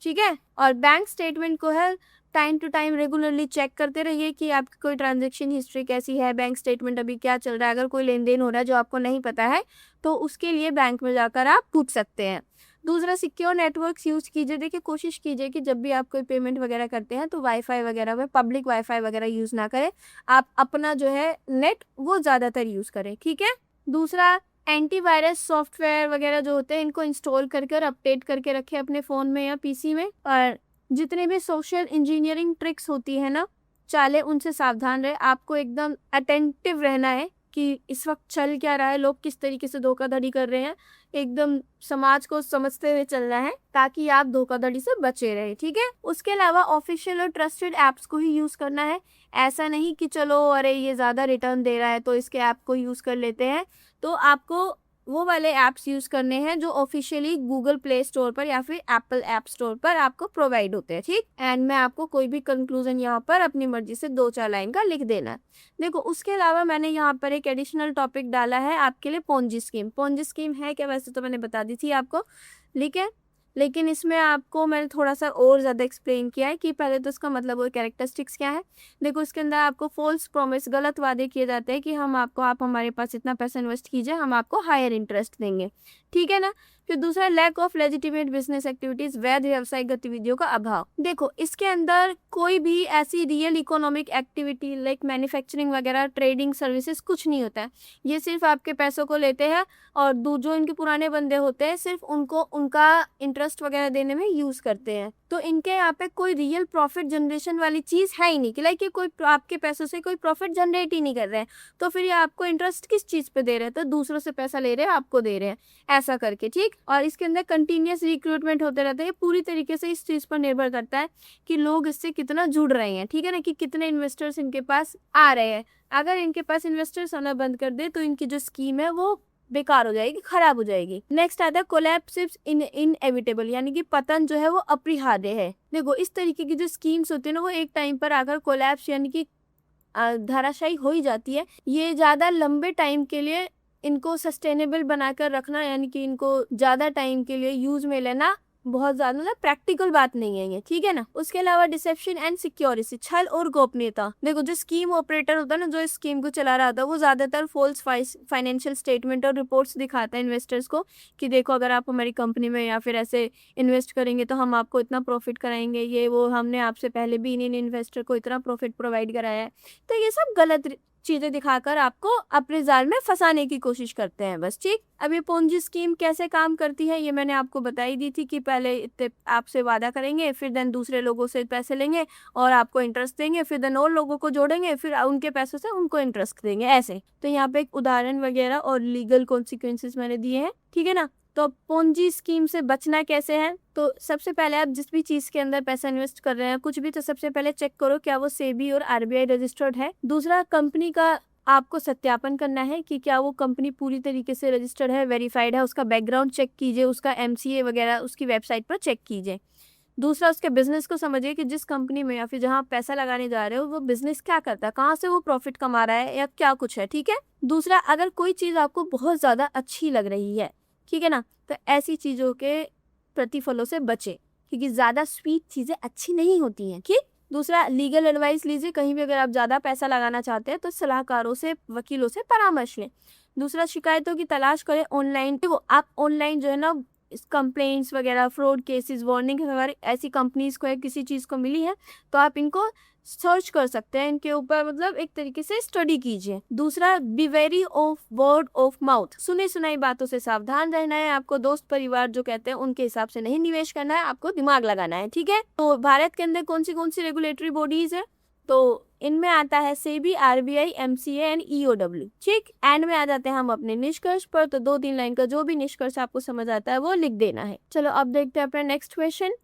ठीक है। और बैंक स्टेटमेंट को है time to time regularly check करते रहिए कि आपकी कोई ट्रांजैक्शन हिस्ट्री कैसी है, बैंक स्टेटमेंट अभी क्या चल रहा है। अगर कोई लेन देन हो रहा है जो आपको नहीं पता है तो उसके लिए बैंक में जाकर आप पूछ सकते हैं। दूसरा, सिक्योर नेटवर्क्स यूज कीजिए। देखिए, कोशिश कीजिए कि जब भी आप कोई पेमेंट वगैरह करते हैं तो वाईफाई वगैरह में, पब्लिक वाईफाई वगैरह यूज ना करें। आप अपना जो है नेट वो ज़्यादातर यूज करें, ठीक है। दूसरा, एंटीवायरस सॉफ्टवेयर वगैरह जो होते हैं इनको इंस्टॉल करके और अपडेट करके रखें अपने फ़ोन में या पीसी में। और जितने भी सोशल इंजीनियरिंग ट्रिक्स होती है ना, चाले उनसे सावधान रहे। आपको एकदम अटेंटिव रहना है कि इस वक्त चल क्या रहा है, लोग किस तरीके से धोखाधड़ी कर रहे हैं, एकदम समाज को समझते हुए चलना है ताकि आप धोखाधड़ी से बचे रहे, ठीक है। उसके अलावा ऑफिशियल और ट्रस्टेड ऐप्स को ही यूज़ करना है। ऐसा नहीं कि चलो अरे ये ज़्यादा रिटर्न दे रहा है तो इसके ऐप को यूज़ कर लेते हैं। तो आपको वो वाले ऐप्स यूज़ करने हैं जो ऑफिशियली गूगल प्ले स्टोर पर या फिर एप्पल ऐप स्टोर पर आपको प्रोवाइड होते हैं, ठीक। एंड मैं आपको कोई भी कंक्लूजन यहाँ पर अपनी मर्जी से 2-4 लाइन का लिख देना है। देखो, उसके अलावा मैंने यहाँ पर एक एडिशनल टॉपिक डाला है आपके लिए, पोंजी स्कीम। पोंजी स्कीम है क्या? वैसे तो मैंने बता दी थी आपको, लेकिन इसमें आपको मैंने थोड़ा सा और ज़्यादा एक्सप्लेन किया है कि पहले तो इसका मतलब और कैरेक्टरिस्टिक्स क्या है। देखो, इसके अंदर आपको फॉल्स प्रॉमिस, गलत वादे किए जाते हैं कि आप हमारे पास इतना पैसा इन्वेस्ट कीजिए, हम आपको हायर इंटरेस्ट देंगे, ठीक है ना। फिर दूसरा, lack of legitimate business activities, वैध व्यावसायिक गतिविधियों का अभाव। देखो, इसके अंदर कोई भी ऐसी real economic activity like manufacturing वगैरह, ट्रेडिंग, सर्विसेज कुछ नहीं होता है। ये सिर्फ आपके पैसों को लेते हैं और जो इनके पुराने बंदे होते हैं सिर्फ उनको उनका इंटरेस्ट वगैरह देने में यूज करते हैं। तो इनके यहाँ पे कोई रियल प्रॉफिट जनरेशन वाली चीज है ही नहीं कि लाइक ये कोई आपके पैसों से कोई प्रॉफिट जनरेट ही नहीं कर रहे हैं। तो फिर ये आपको इंटरेस्ट किस चीज पे दे रहे हैं? तो दूसरों से पैसा ले रहे हैं, आपको दे रहे हैं, ऐसा करके, ठीक। और इसके अंदर कंटिन्यूस रिक्रूटमेंट होते रहते हैं। पूरी तरीके से इस चीज पर निर्भर करता है कि लोग इससे कितना जुड़ रहे हैं, ठीक है ना, कि कितने इन्वेस्टर्स इनके पास आ रहे हैं। अगर इनके पास इन्वेस्टर्स आना बंद कर दे तो इनकी जो स्कीम है वो बेकार हो जाएगी, खराब हो जाएगी। नेक्स्ट आता है कोलैप्स इनएविटेबल, यानी कि पतन जो है वो अपरिहार्य है। देखो, इस तरीके की जो स्कीम्स होती है ना वो एक टाइम पर आकर कोलैप्स यानी कि धराशायी हो ही जाती है। ये ज़्यादा लंबे टाइम के लिए इनको सस्टेनेबल बनाकर रखना यानी कि इनको ज़्यादा टाइम के लिए यूज में लेना बहुत ज़्यादा ना प्रैक्टिकल बात नहीं है ये, ठीक है ना। उसके अलावा डिसेप्शन एंड सिक्योरिटी, छल और गोपनीयता। देखो, जो स्कीम ऑपरेटर होता है ना, जो इस स्कीम को चला रहा होता है, वो ज़्यादातर फॉल्स फाइनेंशियल स्टेटमेंट और रिपोर्ट्स दिखाता है इन्वेस्टर्स को कि देखो अगर आप हमारी कंपनी में या फिर ऐसे इन्वेस्ट करेंगे तो हम आपको इतना प्रॉफिट कराएंगे, ये वो, हमने आपसे पहले भी इन इन्वेस्टर को इतना प्रॉफिट प्रोवाइड कराया है। तो ये सब गलत चीजें दिखाकर आपको अपने जाल में फंसाने की कोशिश करते हैं बस, ठीक। अब ये पोंजी स्कीम कैसे काम करती है ये मैंने आपको बताई दी थी कि पहले इतने आपसे वादा करेंगे, फिर देन दूसरे लोगों से पैसे लेंगे और आपको इंटरेस्ट देंगे, फिर देन और लोगों को जोड़ेंगे, फिर उनके पैसों से उनको इंटरेस्ट देंगे, ऐसे। तो यहाँ पे एक उदाहरण वगैरह और लीगल कॉन्सिक्वेंसेस मैंने दिए हैं, ठीक है ना। तो पोंजी स्कीम से बचना कैसे है? तो सबसे पहले आप जिस भी चीज़ के अंदर पैसा इन्वेस्ट कर रहे हैं कुछ भी, तो सबसे पहले चेक करो क्या वो सेबी और आरबीआई रजिस्टर्ड है। दूसरा, कंपनी का आपको सत्यापन करना है कि क्या वो कंपनी पूरी तरीके से रजिस्टर्ड है, वेरीफाइड है। उसका बैकग्राउंड चेक कीजिए, उसका एमसीए वगैरह उसकी वेबसाइट पर चेक कीजिए। दूसरा, उसके बिजनेस को समझिए कि जिस कंपनी में या फिर जहाँ पैसा लगाने जा रहे हो वो बिजनेस क्या करता है, कहाँ से वो प्रॉफिट कमा रहा है या क्या कुछ है, ठीक है। दूसरा, अगर कोई चीज़ आपको बहुत ज़्यादा अच्छी लग रही है, ठीक है ना, तो ऐसी चीज़ों के प्रतिफलों से बचे क्योंकि ज़्यादा स्वीट चीज़ें अच्छी नहीं होती हैं, ठीक। दूसरा, लीगल एडवाइस लीजिए। कहीं भी अगर आप ज़्यादा पैसा लगाना चाहते हैं तो सलाहकारों से, वकीलों से परामर्श लें। दूसरा, शिकायतों की तलाश करें ऑनलाइन। देखो, आप ऑनलाइन जो है ना कंप्लेंट्स वगैरह, फ्रॉड केसेस, वार्निंग, अगर ऐसी कंपनीज को या किसी चीज़ को मिली है तो आप इनको सर्च कर सकते हैं इनके ऊपर, मतलब एक तरीके से स्टडी कीजिए। दूसरा, be very of word of mouth, सुनी सुनाई बातों से सावधान रहना है आपको। दोस्त परिवार जो कहते हैं उनके हिसाब से नहीं निवेश करना है, आपको दिमाग लगाना है, ठीक है। तो भारत के अंदर कौन सी रेगुलेटरी बॉडीज है, तो इनमें आता है SEBI, RBI, MCA and EOW, ठीक। एंड में आ जाते हैं हम अपने निष्कर्ष पर। तो 2-3 लाइन का जो भी निष्कर्ष आपको समझ आता है वो लिख देना है। चलो अब देखते हैं अपना नेक्स्ट क्वेश्चन।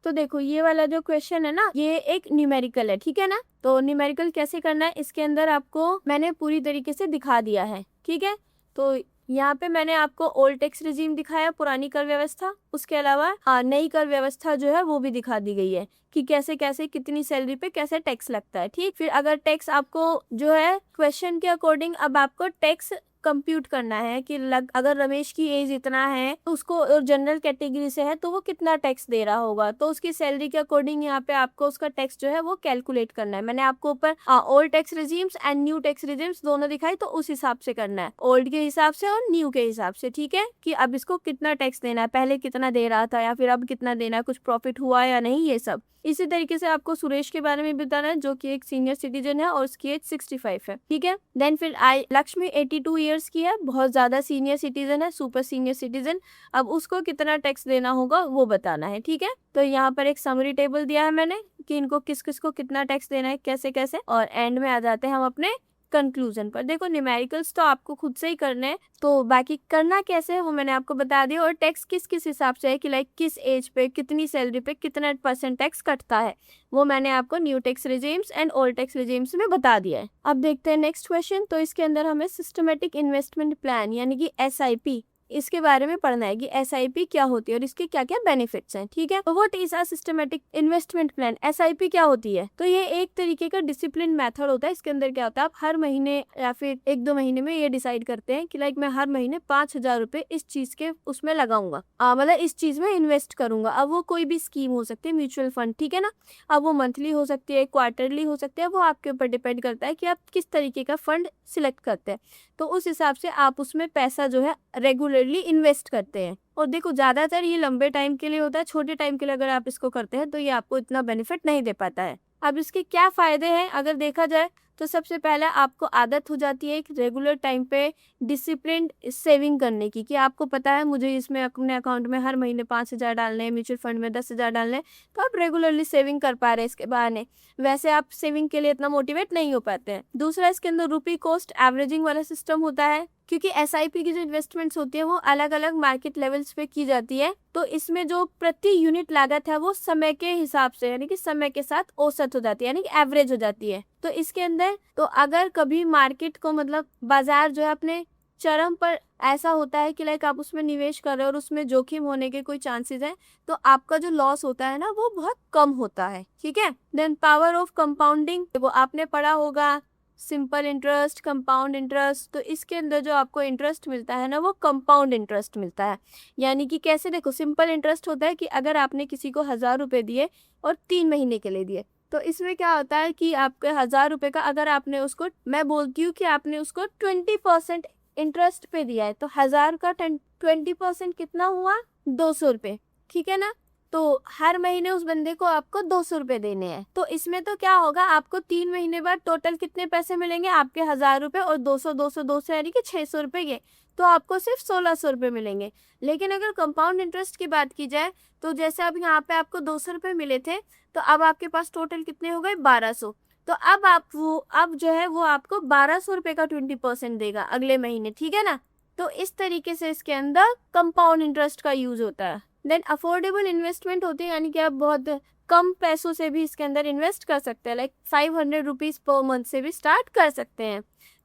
तो देखो ये वाला जो क्वेश्चन है ना, ये एक न्यूमेरिकल है, ठीक है ना। तो न्यूमेरिकल कैसे करना है, इसके अंदर आपको मैंने पूरी तरीके से दिखा दिया है, ठीक है। तो यहाँ पे मैंने आपको ओल्ड टैक्स रिजीम दिखाया, पुरानी कर व्यवस्था, उसके अलावा नई कर व्यवस्था जो है वो भी दिखा दी गई है कि कैसे कैसे कितनी सैलरी पे कैसे टैक्स लगता है, ठीक। फिर अगर टैक्स आपको जो है क्वेश्चन के अकॉर्डिंग अब आपको टैक्स कंप्यूट करना है कि अगर रमेश की एज इतना है तो उसको, और जनरल कैटेगरी से है तो वो कितना टैक्स दे रहा होगा, तो उसकी सैलरी के अकॉर्डिंग यहाँ पे आपको उसका टैक्स जो है वो कैलकुलेट करना है। मैंने आपको ऊपर old tax regimes and new tax regimes दोनों दिखाई, तो उस हिसाब से करना है, ओल्ड के हिसाब से और न्यू के हिसाब से, ठीक है। कि अब इसको कितना टैक्स देना है, पहले कितना दे रहा था या फिर अब कितना देना है, कुछ प्रॉफिट हुआ या नहीं, ये सब। इसी तरीके से आपको सुरेश के बारे में बताना है जो कि एक सीनियर सिटीजन है और उसकी एज 65 है, ठीक है। देन फिर लक्ष्मी 82 ईयर्स की है, बहुत ज्यादा सीनियर सिटीजन है, सुपर सीनियर सिटीजन। अब उसको कितना टैक्स देना होगा वो बताना है, ठीक है। तो यहाँ पर एक समरी टेबल दिया है मैंने कि इनको किस किस को कितना टैक्स देना है, कैसे कैसे, और एंड में आ जाते हैं हम अपने कंक्लूजन पर। देखो न्यूमेरिकल्स तो आपको खुद से ही करने हैं, तो बाकी करना कैसे है वो मैंने आपको बता दिया। और टैक्स किस किस हिसाब से है कि लाइक किस एज पे, कितनी सैलरी पे कितना % टैक्स कटता है, वो मैंने आपको new tax regimes and old tax regimes में बता दिया है। अब देखते हैं नेक्स्ट क्वेश्चन। तो इसके अंदर हमें सिस्टमेटिक इन्वेस्टमेंट प्लान यानी कि SIP, इसके बारे में पढ़ना है कि SIP क्या होती है और इसके क्या क्या बेनिफिट्स हैं, ठीक है। तो what is a systematic investment plan, SIP क्या होती है, तो ये एक तरीके का डिसिप्लिन मेथड होता है। इसके अंदर क्या होता है, आप हर महीने या फिर 1-2 महीने में ये डिसाइड करते हैं कि लाइक मैं हर महीने 5,000 रुपए इस चीज के उसमें लगाऊंगा, मतलब इस चीज में इन्वेस्ट करूंगा। अब वो कोई भी स्कीम हो सकती है, म्यूचुअल फंड, ठीक है ना। अब वो मंथली हो सकती है, क्वार्टरली हो सकती है, वो आपके ऊपर डिपेंड करता है कि आप किस तरीके का फंड सिलेक्ट करते हैं। तो उस हिसाब से आप उसमें पैसा जो है रेगुलरली इन्वेस्ट करते हैं। और देखो ज्यादातर ये लंबे टाइम के लिए होता है, छोटे टाइम के लिए अगर आप इसको करते हैं तो ये आपको इतना बेनिफिट नहीं दे पाता है। अब इसके क्या फायदे हैं अगर देखा जाए तो सबसे पहले आपको आदत हो जाती है एक रेगुलर टाइम पे डिसिप्लिन सेविंग करने की, कि आपको पता है मुझे इसमें अपने अकाउंट में हर महीने 5,000 डालने हैं, म्यूचुअल फंड में 10,000 डालने हैं, तो आप रेगुलरली सेविंग कर पा रहे हैं इसके बहाने। वैसे आप सेविंग के लिए इतना मोटिवेट नहीं हो पाते हैं। दूसरा, इसके अंदर रुपी कॉस्ट एवरेजिंग वाला सिस्टम होता है, क्योंकि SIP की जो इन्वेस्टमेंट्स होती है वो अलग अलग मार्केट लेवल्स पे की जाती है, तो इसमें जो प्रति यूनिट लागत है वो समय के हिसाब से यानी कि समय के साथ औसत हो जाती है, यानी कि एवरेज हो जाती है। तो इसके अंदर तो अगर कभी मार्केट को, मतलब बाजार जो है अपने चरम पर ऐसा होता है कि लाइक आप उसमें निवेश कर रहे हो और उसमें जोखिम होने के कोई चांसेस हैं, तो आपका जो लॉस होता है ना वो बहुत कम होता है, ठीक है। देन पावर ऑफ कंपाउंडिंग, वो आपने पढ़ा होगा, सिंपल इंटरेस्ट, कंपाउंड इंटरेस्ट। तो इसके अंदर जो आपको इंटरेस्ट मिलता है ना वो कंपाउंड इंटरेस्ट मिलता है। यानी कि कैसे, देखो सिंपल इंटरेस्ट होता है कि अगर आपने किसी को 1,000 रुपए दिए और 3 महीने के लिए दिए, तो इसमें क्या होता है कि आपके 1,000 रुपए का अगर आपने उसको, मैं बोलती हूँ कि आपने उसको 20% इंटरेस्ट पे दिया है, तो 1,000 का 20% कितना हुआ, 200 रुपए, ठीक है ना। तो हर महीने उस बंदे को आपको 200 रुपए देने हैं। तो इसमें तो क्या होगा, आपको 3 महीने बाद टोटल कितने पैसे मिलेंगे, आपके 1,000 रुपए और 200 यानी कि 600 रुपए के, तो आपको सिर्फ 1,600 रुपए मिलेंगे। लेकिन अगर कंपाउंड इंटरेस्ट की बात की जाए तो जैसे अब यहाँ पे आपको 200 रुपए मिले थे, तो अब आपके पास टोटल कितने हो गए, 1,200। तो अब जो है वो आपको 1,200 रुपए का 20% देगा अगले महीने, ठीक है ना। तो इस तरीके से इसके अंदर कंपाउंड इंटरेस्ट का यूज होता है। देन अफोर्डेबल इन्वेस्टमेंट होती है, यानी कि आप बहुत कम पैसों से भी इसके अंदर इन्वेस्ट कर सकते हैं, लाइक 500 रुपीज पर मंथ से भी स्टार्ट कर सकते हैं।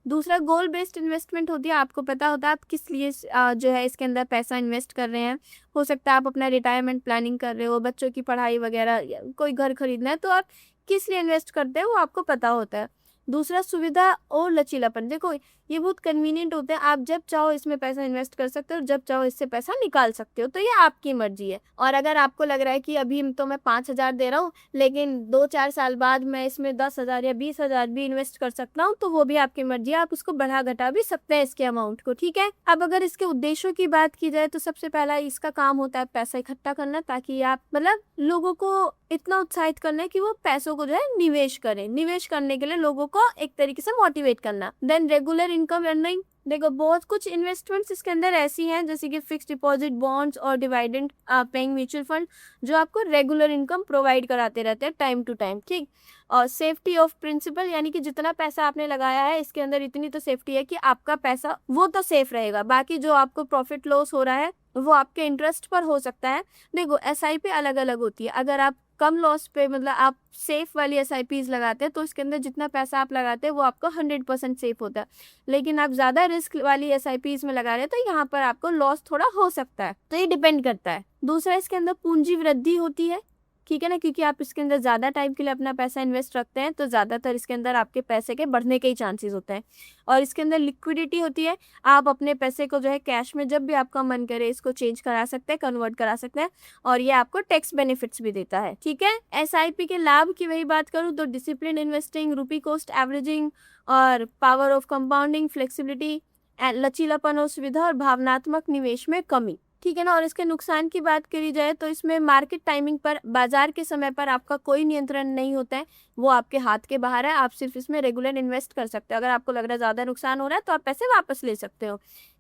दूसरा, गोल बेस्ड इन्वेस्टमेंट होती है, आपको पता होता है आप किस लिए जो है इसके अंदर पैसा इन्वेस्ट कर रहे हैं। हो सकता है आप अपना रिटायरमेंट प्लानिंग कर रहे हो, बच्चों की पढ़ाई वगैरह, कोई घर खरीदना है, तो आप किस लिए इन्वेस्ट करते हैं वो आपको पता होता है। दूसरा, सुविधा और लचीलापन, देखो ये बहुत कन्वीनियंट होते हैं, आप जब चाहो इसमें पैसा इन्वेस्ट कर सकते हो और जब चाहो इससे पैसा निकाल सकते हो, तो ये आपकी मर्जी है। और अगर आपको लग रहा है कि अभी तो मैं 5,000 दे रहा हूँ लेकिन 2-4 साल बाद मैं इसमें 10,000 या 20,000 भी इन्वेस्ट कर सकता हूँ, तो वो भी आपकी मर्जी है, आप उसको बढ़ा घटा भी सकते हैं इसके अमाउंट को, ठीक है। अब अगर इसके उद्देश्यों की बात की जाए तो सबसे पहला इसका काम होता है पैसा इकट्ठा करना, ताकि आप मतलब लोगों को इतना उत्साहित करना है कि वो पैसों को जो है निवेश करें। निवेश करने के लिए लोगों को एक तरीके से मोटिवेट करना। देन रेगुलर इनकम अर्निंग, देखो बहुत कुछ इन्वेस्टमेंट्स इसके अंदर ऐसी हैं जैसे कि फिक्स डिपॉजिट, बॉन्ड्स और डिविडेंड पेइंग म्यूचुअल फंड, जो आपको रेगुलर इनकम प्रोवाइड कराते रहते हैं टाइम टू टाइम, ठीक। और सेफ्टी ऑफ प्रिंसिपल, यानी कि जितना पैसा आपने लगाया है इसके अंदर इतनी तो सेफ्टी है कि आपका पैसा वो तो सेफ रहेगा, बाकी जो आपको प्रॉफिट लॉस हो रहा है वो आपके इंटरेस्ट पर हो सकता है। देखो SIP अलग अलग होती है, अगर आप कम लॉस पे मतलब आप सेफ वाली SIPs लगाते हैं तो इसके अंदर जितना पैसा आप लगाते हैं वो आपको 100% सेफ होता है। लेकिन आप ज़्यादा रिस्क वाली SIPs में लगा रहे हैं तो यहाँ पर आपको लॉस थोड़ा हो सकता है, तो ये डिपेंड करता है। दूसरा, इसके अंदर पूंजी वृद्धि होती है, ठीक है ना, क्योंकि आप इसके अंदर ज़्यादा टाइम के लिए अपना पैसा इन्वेस्ट रखते हैं तो ज़्यादातर इसके अंदर आपके पैसे के बढ़ने के ही चांसेस होते हैं। और इसके अंदर लिक्विडिटी होती है, आप अपने पैसे को जो है कैश में जब भी आपका मन करे इसको चेंज करा सकते हैं, कन्वर्ट करा सकते हैं, और ये आपको टैक्स बेनिफिट्स भी देता है, ठीक है। SIP के लाभ की वही बात करूँ तो डिसिप्लिन इन्वेस्टिंग, रुपी कॉस्ट एवरेजिंग और पावर ऑफ कंपाउंडिंग, फ्लेक्सिबिलिटी, लचीलापन और सुविधा और भावनात्मक निवेश में कमी, ठीक है ना। और इसके नुकसान की बात करी जाए तो इसमें मार्केट टाइमिंग पर, बाजार के समय पर आपका कोई नियंत्रण नहीं होता है, वो आपके हाथ के बाहर है। आप सिर्फ इसमें रेगुलर इन्वेस्ट कर सकते हो, अगर आपको लग रहा है ज़्यादा नुकसान हो रहा है तो आप पैसे वापस ले सकते हो,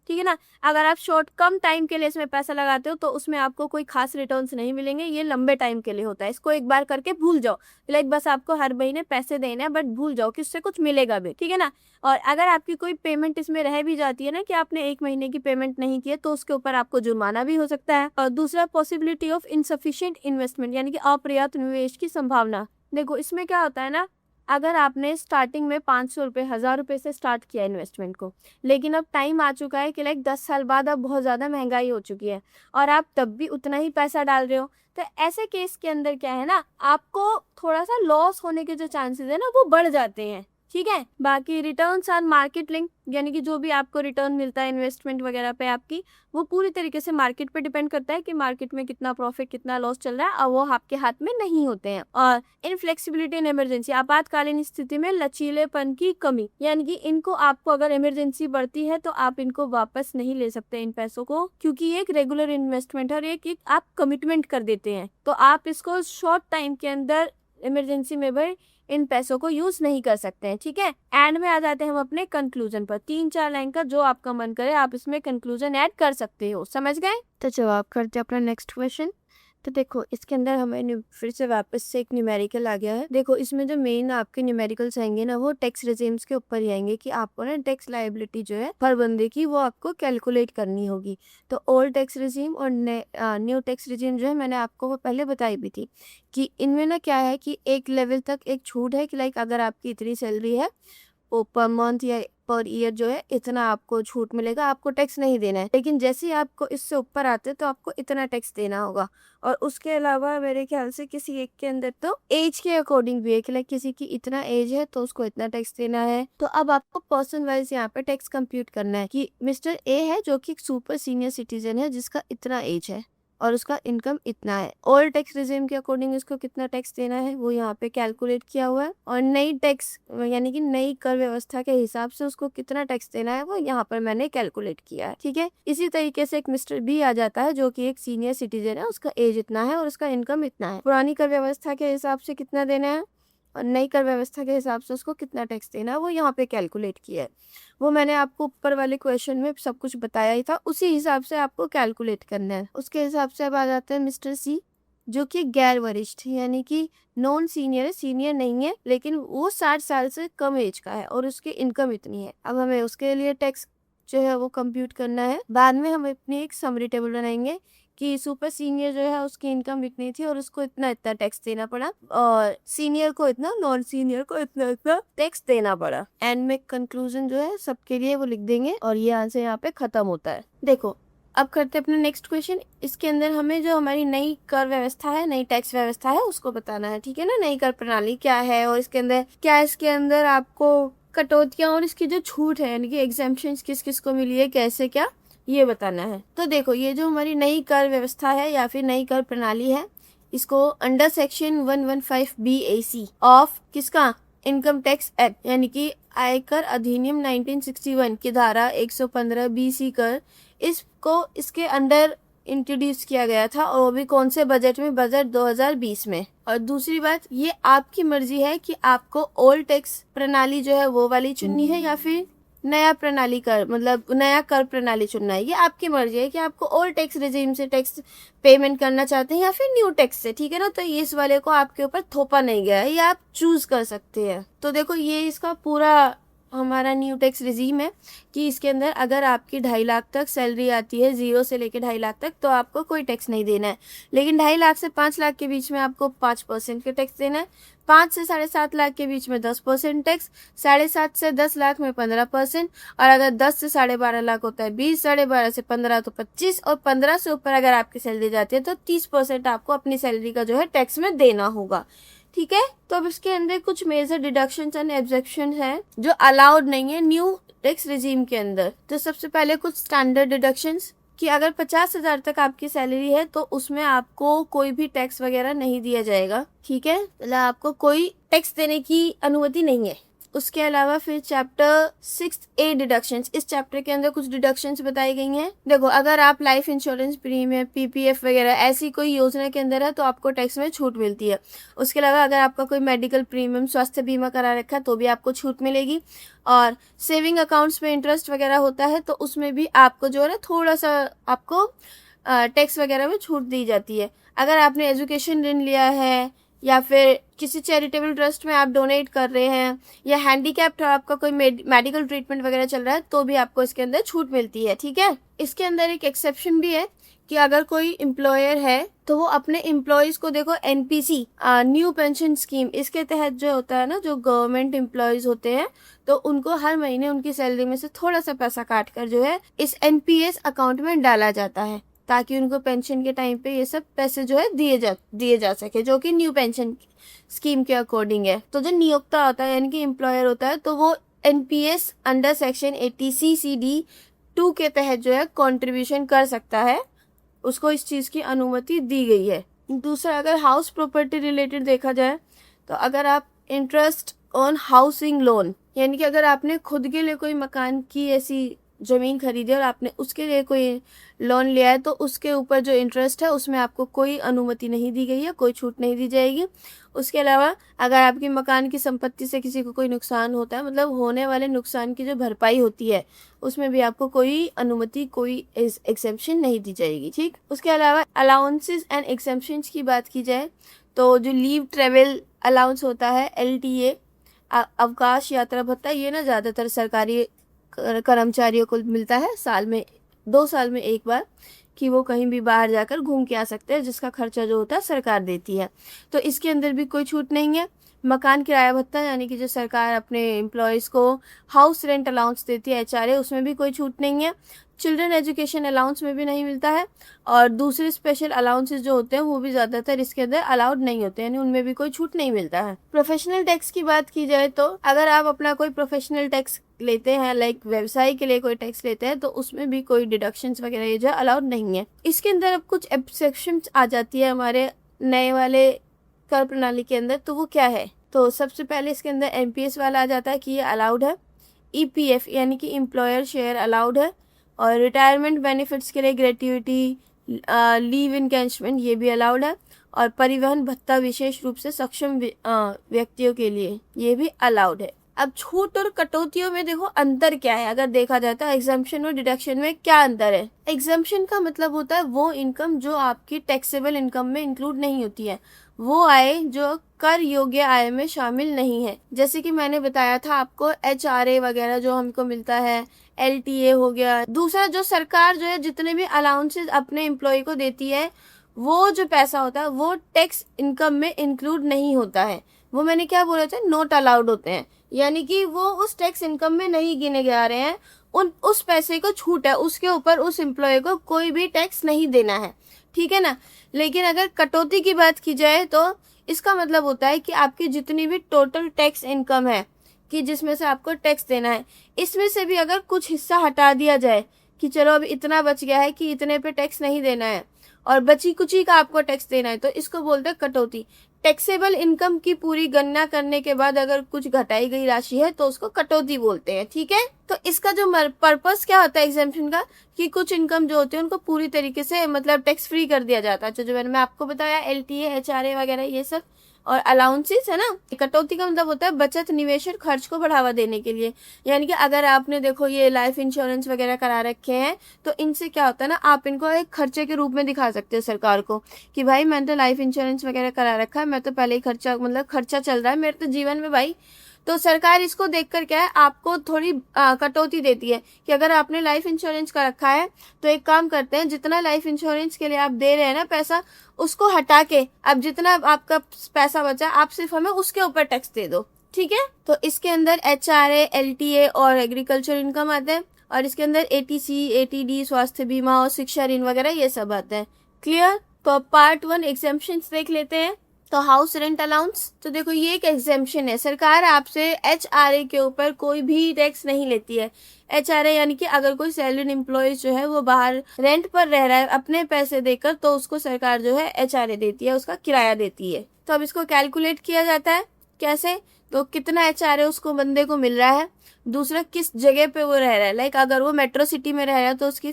ठीक है ना। अगर आप शॉर्ट कम टाइम के लिए इसमें पैसा लगाते हो तो उसमें आपको कोई खास रिटर्न्स नहीं मिलेंगे, ये लंबे टाइम के लिए होता है। इसको एक बार करके भूल जाओ, लाइक बस आपको हर महीने पैसे देने हैं, बट भूल जाओ कि उससे कुछ मिलेगा भी, ठीक है ना। और अगर आपकी कोई पेमेंट इसमें रह भी जाती है ना कि आपने 1 महीने की पेमेंट नहीं की है तो उसके ऊपर आपको जुर्माना भी हो सकता है। और दूसरा, पॉसिबिलिटी ऑफ इनसफिशिएंट इन्वेस्टमेंट, यानी कि अपर्याप्त निवेश की संभावना। देखो इसमें क्या होता है ना, अगर आपने स्टार्टिंग में 500 रुपये, 1000 रुपये से स्टार्ट किया इन्वेस्टमेंट को, लेकिन अब टाइम आ चुका है कि लाइक 10 साल बाद अब बहुत ज़्यादा महंगाई हो चुकी है और आप तब भी उतना ही पैसा डाल रहे हो, तो ऐसे केस के अंदर क्या है ना, आपको थोड़ा सा लॉस होने के जो चांसेस है ना वो बढ़ जाते हैं, ठीक है। बाकी रिटर्न्स आर मार्केट लिंक, यानी कि जो भी आपको रिटर्न मिलता है इन्वेस्टमेंट वगैरह पे आपकी, वो पूरी तरीके से मार्केट पे डिपेंड करता है कि मार्केट में कितना प्रॉफिट कितना लॉस चल रहा है, और वो आपके हाथ में नहीं होते हैं। और इनफ्लेक्सिबिलिटी इन इमरजेंसी, आपातकालीन स्थिति में लचीलेपन की कमी, यानी कि इनको आपको अगर इमरजेंसी बढ़ती है तो आप इनको वापस नहीं ले सकते इन पैसों को, क्योंकि ये एक रेगुलर इन्वेस्टमेंट है और एक आप कमिटमेंट कर देते हैं, तो आप इसको शॉर्ट टाइम के अंदर इमरजेंसी में भी इन पैसों को यूज नहीं कर सकते हैं, ठीक है। एंड में आ जाते हैं हम अपने कंक्लूजन पर, 3-4 लाइन का जो आपका मन करे आप इसमें कंक्लूजन ऐड कर सकते हो, समझ गए। तो जवाब करते हैं अपना नेक्स्ट क्वेश्चन। तो देखो इसके अंदर हमें फिर से वापस से एक न्यूमेरिकल आ गया है। देखो इसमें जो मेन आपके न्यूमेरिकल्स आएंगे ना वो टैक्स रेजिम्स के ऊपर ही आएंगे कि आपको ना टैक्स लायबिलिटी जो है हर बंदे की वो आपको कैलकुलेट करनी होगी। तो ओल्ड टैक्स रेजिम और न्यू टैक्स रेजिम जो है मैंने आपको वो पहले बताई भी थी कि इनमें ना क्या है कि एक लेवल तक एक छूट है कि लाइक अगर आपकी इतनी सैलरी है वो पर मंथ या पर ईयर जो है इतना आपको छूट मिलेगा, आपको टैक्स नहीं देना है। लेकिन जैसे ही आपको इससे ऊपर आते तो आपको इतना टैक्स देना होगा। और उसके अलावा मेरे ख्याल से किसी एक के अंदर तो एज के अकॉर्डिंग भी है कि लाइक किसी की इतना एज है तो उसको इतना टैक्स देना है। तो अब आपको पर्सन वाइज यहाँ पे टैक्स कंप्यूट करना है कि मिस्टर ए है जो कि सुपर सीनियर सिटीजन है जिसका इतना एज है और उसका इनकम इतना है। ओल्ड टैक्स रिजिम के अकॉर्डिंग इसको कितना टैक्स देना है वो यहाँ पे कैलकुलेट किया हुआ है, और नई टैक्स यानी कि नई कर व्यवस्था के हिसाब से उसको कितना टैक्स देना है वो यहाँ पर मैंने कैलकुलेट किया है, ठीक है। इसी तरीके से एक मिस्टर बी आ जाता है जो कि एक सीनियर सिटीजन है, उसका एज इतना है और उसका इनकम इतना है। पुरानी कर व्यवस्था के हिसाब से कितना देना है और नई कर व्यवस्था के हिसाब से उसको कितना टैक्स देना है वो यहाँ पे कैलकुलेट किया है। वो मैंने आपको ऊपर वाले क्वेश्चन में सब कुछ बताया ही था, उसी हिसाब से आपको कैलकुलेट करना है। उसके हिसाब से अब आ जाता है मिस्टर सी जो कि गैर वरिष्ठ यानी कि नॉन सीनियर है, सीनियर नहीं है लेकिन वो 60 साल से कम एज का है और उसकी इनकम इतनी है। अब हमें उसके लिए टैक्स जो है वो कंप्यूट करना है। बाद में हम अपनी एक समरी टेबल बनाएंगे कि सुपर सीनियर जो है उसकी इनकम इतनी थी और उसको इतना इतना टैक्स देना पड़ा, और सीनियर को इतना, नॉन सीनियर को इतना इतना टैक्स देना पड़ा। एंड में कंक्लूजन जो है सबके लिए वो लिख देंगे और ये आंसर यहाँ पे खत्म होता है। देखो अब करते हैं अपना नेक्स्ट क्वेश्चन। इसके अंदर हमें जो हमारी नई कर व्यवस्था है, नई टैक्स व्यवस्था है उसको बताना है, ठीक है ना। नई कर प्रणाली क्या है और इसके अंदर क्या, इसके अंदर आपको कटौतियां और इसकी जो छूट है यानी कि एग्जेम्पशंस किस किस को मिली है, कैसे क्या, ये बताना है। तो देखो ये जो हमारी नई कर व्यवस्था है या फिर नई कर प्रणाली है, इसको अंडर सेक्शन 115 BAC ऑफ किसका, इनकम टैक्स एक्ट यानी कि आयकर अधिनियम 1961 की धारा 115 BC कर, इसको इसके अंडर इंट्रोड्यूस किया गया था, और वो भी कौन से बजट में, बजट 2020 में। और दूसरी बात, ये आपकी मर्जी है कि आपको ओल्ड टैक्स प्रणाली जो है वो वाली चुननी है या फिर नया प्रणाली कर, मतलब नया कर प्रणाली चुनना है। ये आपकी मर्जी है कि आपको ओल्ड टैक्स रेजिम से टैक्स पेमेंट करना चाहते हैं या फिर न्यू टैक्स से, ठीक है ना। तो ये इस वाले को आपके ऊपर थोपा नहीं गया है, ये आप चूज कर सकते हैं। तो देखो ये इसका पूरा हमारा न्यू टैक्स रिजीम है कि इसके अंदर अगर आपकी 2.5 लाख तक सैलरी आती है, 0 से लेकर 2.5 लाख तक, तो आपको कोई टैक्स नहीं देना है। लेकिन 2.5 लाख से 5 लाख के बीच में आपको 5% का टैक्स देना है, 5 से 7.5 लाख के बीच में 10% टैक्स, 7.5 से 10 लाख में 15%, और अगर 10 से 12.5 लाख होता है 20, 12.5 से 15 तो 25, और 15 से ऊपर अगर आपकी सैलरी जाती है तो 30% आपको अपनी सैलरी का जो है टैक्स में देना होगा, ठीक है। तो अब इसके अंदर कुछ मेजर डिडक्शंस एंड एग्जेप्शंस हैं जो अलाउड नहीं है न्यू टैक्स रिजीम के अंदर। तो सबसे पहले कुछ स्टैंडर्ड डिडक्शंस कि अगर 50,000 तक आपकी सैलरी है तो उसमें आपको कोई भी टैक्स वगैरह नहीं दिया जाएगा, ठीक है, मतलब आपको कोई टैक्स देने की अनुमति नहीं है। उसके अलावा फिर चैप्टर 6A डिडक्शंस, इस चैप्टर के अंदर कुछ डिडक्शंस बताई गई हैं। देखो अगर आप लाइफ इंश्योरेंस प्रीमियम, PPF वगैरह ऐसी कोई योजना के अंदर है तो आपको टैक्स में छूट मिलती है। उसके अलावा अगर आपका कोई मेडिकल प्रीमियम, स्वास्थ्य बीमा करा रखा है तो भी आपको छूट मिलेगी। और सेविंग अकाउंट्स में इंटरेस्ट वगैरह होता है तो उसमें भी आपको जो है ना थोड़ा सा आपको टैक्स वगैरह में छूट दी जाती है। अगर आपने एजुकेशन ऋण लिया है या फिर किसी चैरिटेबल ट्रस्ट में आप डोनेट कर रहे हैं, या हैंडीकैप्ड आपका कोई मेडिकल ट्रीटमेंट वगैरह चल रहा है तो भी आपको इसके अंदर छूट मिलती है, ठीक है। इसके अंदर एक एक्सेप्शन भी है कि अगर कोई एम्प्लॉयर है तो वो अपने एम्प्लॉयज को, देखो NPC न्यू पेंशन स्कीम, इसके तहत जो होता है ना, जो गवर्नमेंट एम्प्लॉयज होते हैं तो उनको हर महीने उनकी सैलरी में से थोड़ा सा पैसा काट कर जो है इस NPS अकाउंट में डाला जाता है ताकि उनको पेंशन के टाइम पे ये सब पैसे जो है दिए जा सके, जो कि न्यू पेंशन स्कीम के अकॉर्डिंग है। तो जो नियोक्ता होता है यानी कि एम्प्लॉयर होता है तो वो NPS अंडर सेक्शन 80C/CD/2 के तहत जो है कंट्रीब्यूशन कर सकता है, उसको इस चीज़ की अनुमति दी गई है। दूसरा, अगर हाउस प्रॉपर्टी रिलेटेड देखा जाए तो अगर आप इंटरेस्ट ऑन हाउसिंग लोन, यानी कि अगर आपने खुद के लिए कोई मकान की ऐसी ज़मीन खरीदी और आपने उसके लिए कोई लोन लिया है तो उसके ऊपर जो इंटरेस्ट है उसमें आपको कोई अनुमति नहीं दी गई है, कोई छूट नहीं दी जाएगी। उसके अलावा अगर आपकी मकान की संपत्ति से किसी को कोई नुकसान होता है, मतलब होने वाले नुकसान की जो भरपाई होती है, उसमें भी आपको कोई अनुमति, कोई एक्सेप्शन नहीं दी जाएगी, ठीक। उसके अलावा अलाउंसेस एंड एक्सेप्शंस की बात की जाए तो जो लीव ट्रेवल अलाउंस होता है, LTA अवकाश यात्रा भत्ता, ये ना ज़्यादातर सरकारी कर्मचारियों को मिलता है साल में 2 साल में एक बार, कि वो कहीं भी बाहर जाकर घूम के आ सकते हैं, जिसका खर्चा जो होता है सरकार देती है। तो इसके अंदर भी कोई छूट नहीं है। मकान किराया भत्ता, यानी कि जो सरकार अपने एम्प्लॉयज़ को हाउस रेंट अलाउंस देती है, HRA, उसमें भी कोई छूट नहीं है। चिल्ड्रन एजुकेशन अलाउंस में भी नहीं मिलता है, और दूसरे स्पेशल अलाउंसेस जो होते हैं वो भी ज़्यादातर इसके अंदर अलाउड नहीं होते हैं, यानी उनमें भी कोई छूट नहीं मिलता है। प्रोफेशनल टैक्स की बात की जाए तो अगर आप अपना कोई प्रोफेशनल टैक्स लेते हैं, लाइक व्यवसाय के लिए कोई टैक्स लेते हैं, तो उसमें भी कोई डिडक्शंस वगैरह ये जो अलाउड नहीं है। इसके अंदर अब कुछ एक्सेप्शंस आ जाती है हमारे नए वाले कर प्रणाली के अंदर, तो वो क्या है? तो सबसे पहले इसके अंदर NPS वाला आ जाता है कि ये अलाउड है। EPF यानी कि एम्प्लॉयर शेयर अलाउड है, और रिटायरमेंट बेनिफिट्स के लिए ग्रेट्युटी, लीव इनकैशमेंट, ये भी अलाउड है, और परिवहन भत्ता विशेष रूप से सक्षम व्यक्तियों के लिए ये भी अलाउड है। अब छूट और कटौतियों में देखो अंतर क्या है, अगर देखा जाए तो एग्जम्पशन और डिडक्शन में क्या अंतर है। एग्जम्पशन का मतलब होता है वो इनकम जो आपकी टैक्सेबल इनकम में इंक्लूड नहीं होती है, वो आय जो कर योग्य आय में शामिल नहीं है। जैसे कि मैंने बताया था आपको, HRA वगैरह जो हमको मिलता है, LTA हो गया। दूसरा, जो सरकार जो है जितने भी अलाउंसेस अपने एम्प्लॉय को देती है, वो जो पैसा होता है वो टैक्स इनकम में इंक्लूड नहीं होता है। वो मैंने क्या बोला था, नॉट अलाउड होते हैं, यानी कि वो उस टैक्स इनकम में नहीं गिने जा रहे हैं। उस पैसे को छूट है, उसके ऊपर उस एम्प्लॉय को कोई भी टैक्स नहीं देना है, ठीक है ना। लेकिन अगर कटौती की बात की जाए तो इसका मतलब होता है कि आपकी जितनी भी टोटल टैक्स इनकम है, कि जिसमें से आपको टैक्स देना है, इसमें से भी अगर कुछ हिस्सा हटा दिया जाए कि चलो अब इतना बच गया है कि इतने पे टैक्स नहीं देना है और बची कुची का आपको टैक्स देना है, तो इसको बोलते हैं कटौती। टैक्सेबल इनकम की पूरी गणना करने के बाद अगर कुछ घटाई गई राशि है तो उसको कटौती बोलते हैं, ठीक है। तो इसका जो पर्पस क्या होता है एग्जेम्पशन का, कि कुछ इनकम जो होती है उनको पूरी तरीके से मतलब टैक्स फ्री कर दिया जाता है। जो मैंने आपको बताया LTA HRA वगैरह ये सब और अलाउंसेस है ना। कटौती का मतलब होता है बचत, निवेश और खर्च को बढ़ावा देने के लिए। यानी कि अगर आपने देखो ये लाइफ इंश्योरेंस वगैरह करा रखे हैं तो इनसे क्या होता है ना, आप इनको एक खर्चे के रूप में दिखा सकते हो सरकार को कि भाई मैंने तो लाइफ इंश्योरेंस वगैरह करा रखा है, मैं तो पहले ही खर्चा मतलब खर्चा चल रहा है मेरे तो जीवन में भाई। तो सरकार इसको देखकर क्या है आपको थोड़ी कटौती देती है कि अगर आपने लाइफ इंश्योरेंस का रखा है तो एक काम करते हैं, जितना लाइफ इंश्योरेंस के लिए आप दे रहे हैं ना पैसा, उसको हटा के अब जितना आपका पैसा बचा आप सिर्फ हमें उसके ऊपर टैक्स दे दो, ठीक है। तो इसके अंदर HRA LTA और एग्रीकल्चर इनकम आते हैं और इसके अंदर ATC ATD स्वास्थ्य बीमा और शिक्षा ऋण वगैरह ये सब आते हैं। क्लियर। तो पार्ट 1 एग्जेम्पशंस देख लेते हैं। तो हाउस रेंट अलाउंस, तो देखो ये एक एग्जेम्पशन है, सरकार आपसे HRA के ऊपर कोई भी टैक्स नहीं लेती है। HRA यानी कि अगर कोई सैलरीड एम्प्लॉय जो है वो बाहर रेंट पर रह रहा है अपने पैसे देकर, तो उसको सरकार जो है HRA देती है, उसका किराया देती है। तो अब इसको कैलकुलेट किया जाता है कैसे, तो कितना HRA उसको बंदे को मिल रहा है, दूसरा किस जगह पे वो रह रहा है। लाइक अगर वो मेट्रो सिटी में रह रहा है तो उसकी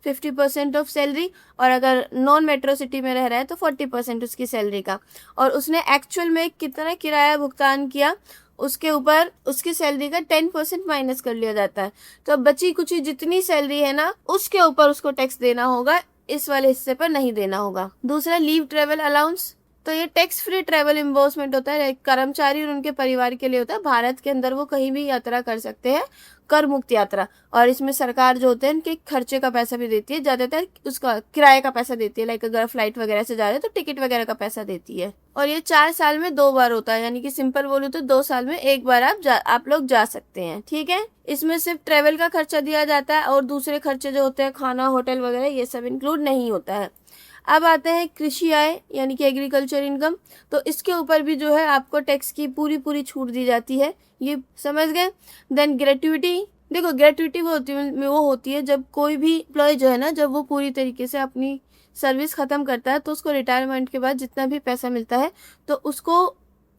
50% ऑफ सैलरी, और अगर नॉन मेट्रो सिटी में रह रहा है तो 40% उसकी सैलरी का, और उसने एक्चुअल में कितना किराया भुगतान किया उसके ऊपर उसकी सैलरी का 10% माइनस कर लिया जाता है। तो अब बची कुछ जितनी सैलरी है ना उसके ऊपर उसको टैक्स देना होगा, इस वाले हिस्से पर नहीं देना होगा। दूसरा लीव ट्रेवल अलाउंस, तो ये टैक्स फ्री ट्रैवल इम्बर्समेंट होता है, कर्मचारी और उनके परिवार के लिए होता है। भारत के अंदर वो कहीं भी यात्रा कर सकते हैं, कर मुक्त यात्रा, और इसमें सरकार जो होते हैं उनके खर्चे का पैसा भी देती है, ज्यादातर उसका किराए का पैसा देती है। लाइक अगर फ्लाइट वगैरह से जा रहे हैं तो टिकट वगैरह का पैसा देती है, और ये 4 साल में 2 बार होता है, यानी कि सिंपल बोलूं तो 2 साल में 1 बार आप लोग जा सकते हैं, ठीक है। इसमें सिर्फ ट्रेवल का खर्चा दिया जाता है और दूसरे खर्चे जो होते हैं खाना होटल वगैरह ये सब इंक्लूड नहीं होता है। अब आते हैं कृषि आय यानी कि एग्रीकल्चर इनकम, तो इसके ऊपर भी जो है आपको टैक्स की पूरी छूट दी जाती है, ये समझ गए। देन ग्रेट्युटी, देखो ग्रेट्युटी वो होती है जब कोई भी एम्प्लॉय जो है ना, जब वो पूरी तरीके से अपनी सर्विस खत्म करता है तो उसको रिटायरमेंट के बाद जितना भी पैसा मिलता है तो उसको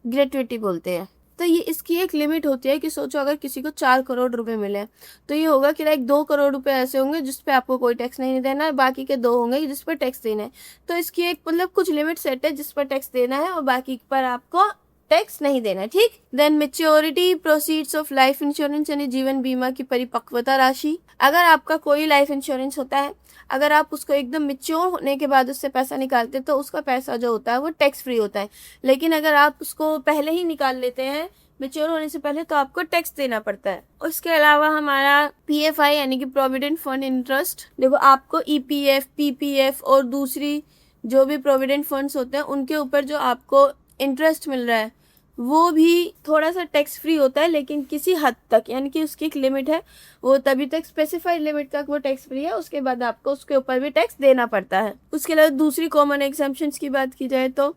ग्रेट्युटी बोलते हैं। तो ये इसकी एक लिमिट होती है कि सोचो अगर किसी को 4 करोड़ रुपए मिले तो ये होगा कि लाइक 2 करोड़ रुपए ऐसे होंगे जिस पे आपको कोई टैक्स नहीं देना है, बाकी के 2 होंगे जिस पर टैक्स देना है। तो इसकी एक मतलब कुछ लिमिट सेट है जिस पर टैक्स देना है और बाकी पर आपको टैक्स नहीं देना है, ठीक। Then maturity proceeds of life insurance यानी जीवन बीमा की परिपक्वता राशि, अगर आपका कोई लाइफ इंश्योरेंस होता है, अगर आप उसको एकदम मेच्योर होने के बाद उससे पैसा निकालते तो उसका पैसा जो होता है वो टैक्स फ्री होता है। लेकिन अगर आप उसको पहले ही निकाल लेते हैं मेच्योर होने से पहले तो आपको टैक्स देना पड़ता है। उसके अलावा हमारा PFI यानी कि प्रोविडेंट फंड इंटरेस्ट, देखो आपको EPF PPF और दूसरी जो भी प्रोविडेंट फंड्स होते हैं उनके ऊपर जो आपको इंटरेस्ट मिल रहा है वो भी थोड़ा सा टैक्स फ्री होता है, लेकिन किसी हद तक, यानी कि उसकी एक लिमिट है, वो तभी तक स्पेसिफाइड लिमिट तक वो टैक्स फ्री है, उसके बाद आपको उसके ऊपर भी टैक्स देना पड़ता है। उसके अलावा दूसरी कॉमन एग्जेम्पशंस की बात की जाए तो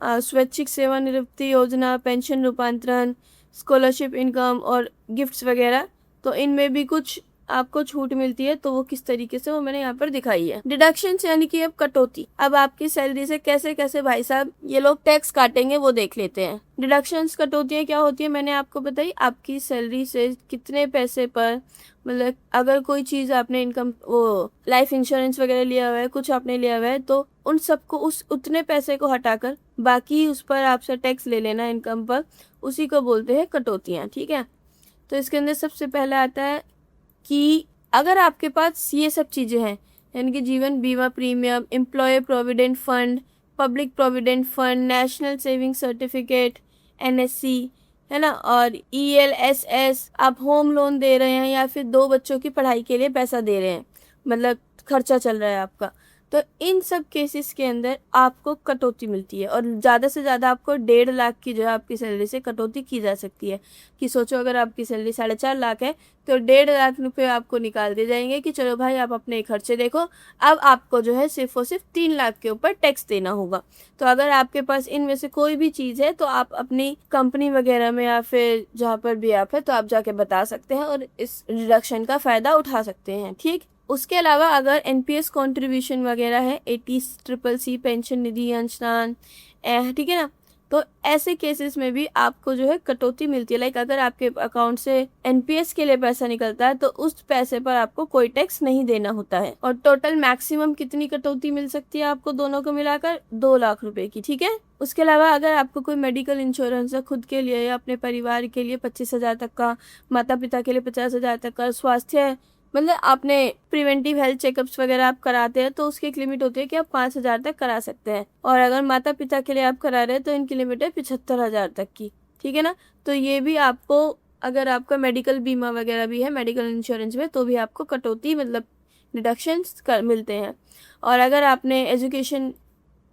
स्वैच्छिक सेवानिवृत्ति योजना, पेंशन रूपांतरण, स्कॉलरशिप इनकम और गिफ्ट्स वगैरह, तो इनमें भी कुछ आपको छूट मिलती है। तो वो किस तरीके से वो मैंने यहाँ पर दिखाई है। डिडक्शंस यानी कि अब कटौती, अब आपकी सैलरी से कैसे कैसे भाई साहब ये लोग टैक्स काटेंगे वो देख लेते हैं। डिडक्शंस कटौतियाँ क्या होती है मैंने आपको बताई, आपकी सैलरी से कितने पैसे पर, मतलब अगर कोई चीज़ आपने इनकम वो लाइफ इंश्योरेंस वगैरह लिया हुआ है, कुछ आपने लिया हुआ है, तो उन सबको उस उतने पैसे को हटाकर बाकी उस पर आपसे टैक्स ले लेना इनकम पर, उसी को बोलते हैं कटौतियाँ, ठीक है। तो इसके अंदर सबसे पहले आता है कि अगर आपके पास ये सब चीज़ें हैं, यानी कि जीवन बीमा premium, employ provident fund, public provident fund, national saving certificate NSC है ना, और ELSS, आप होम लोन दे रहे हैं या फिर 2 बच्चों की पढ़ाई के लिए पैसा दे रहे हैं, मतलब खर्चा चल रहा है आपका, तो इन सब केसेस के अंदर आपको कटौती मिलती है। और ज़्यादा से ज़्यादा आपको 1.5 लाख की जो है आपकी सैलरी से कटौती की जा सकती है। कि सोचो अगर आपकी सैलरी 4.5 लाख है तो 1.5 लाख रुपये आपको निकाल दिए जाएंगे कि चलो भाई आप अपने खर्चे देखो, अब आपको जो है सिर्फ और सिर्फ 3 लाख के ऊपर टैक्स देना होगा। तो अगर आपके पास इनमें से कोई भी चीज़ है तो आप अपनी कंपनी वगैरह में या फिर जहाँ पर भी आप है तो आप जाके बता सकते हैं और इस रिडक्शन का फ़ायदा उठा सकते हैं, ठीक। उसके अलावा अगर NPS कंट्रीब्यूशन वगैरह है, 80CCC पेंशन निधि अंशदान, ठीक है ना, तो ऐसे केसेस में भी आपको जो है कटौती मिलती है। लाइक अगर आपके अकाउंट से एनपीएस के लिए पैसा निकलता है तो उस पैसे पर आपको कोई टैक्स नहीं देना होता है। और टोटल मैक्सिमम कितनी कटौती मिल सकती है आपको दोनों को मिलाकर? 2 लाख रुपए की, ठीक है। उसके अलावा अगर आपको कोई मेडिकल इंश्योरेंस है खुद के लिए या अपने परिवार के लिए 25,000 तक का, माता पिता के लिए 50,000 तक का, स्वास्थ्य मतलब आपने प्रिवेंटिव हेल्थ चेकअप्स वगैरह आप कराते हैं तो उसकी एक लिमिट होती है कि आप 5,000 तक करा सकते हैं। और अगर माता पिता के लिए आप करा रहे हैं तो इनकी लिमिट है 75,000 तक की, ठीक है ना। तो ये भी आपको, अगर आपका मेडिकल बीमा वगैरह भी है मेडिकल इंश्योरेंस में, तो भी आपको कटौती मतलब डिडक्शंस मिलते हैं। और अगर आपने एजुकेशन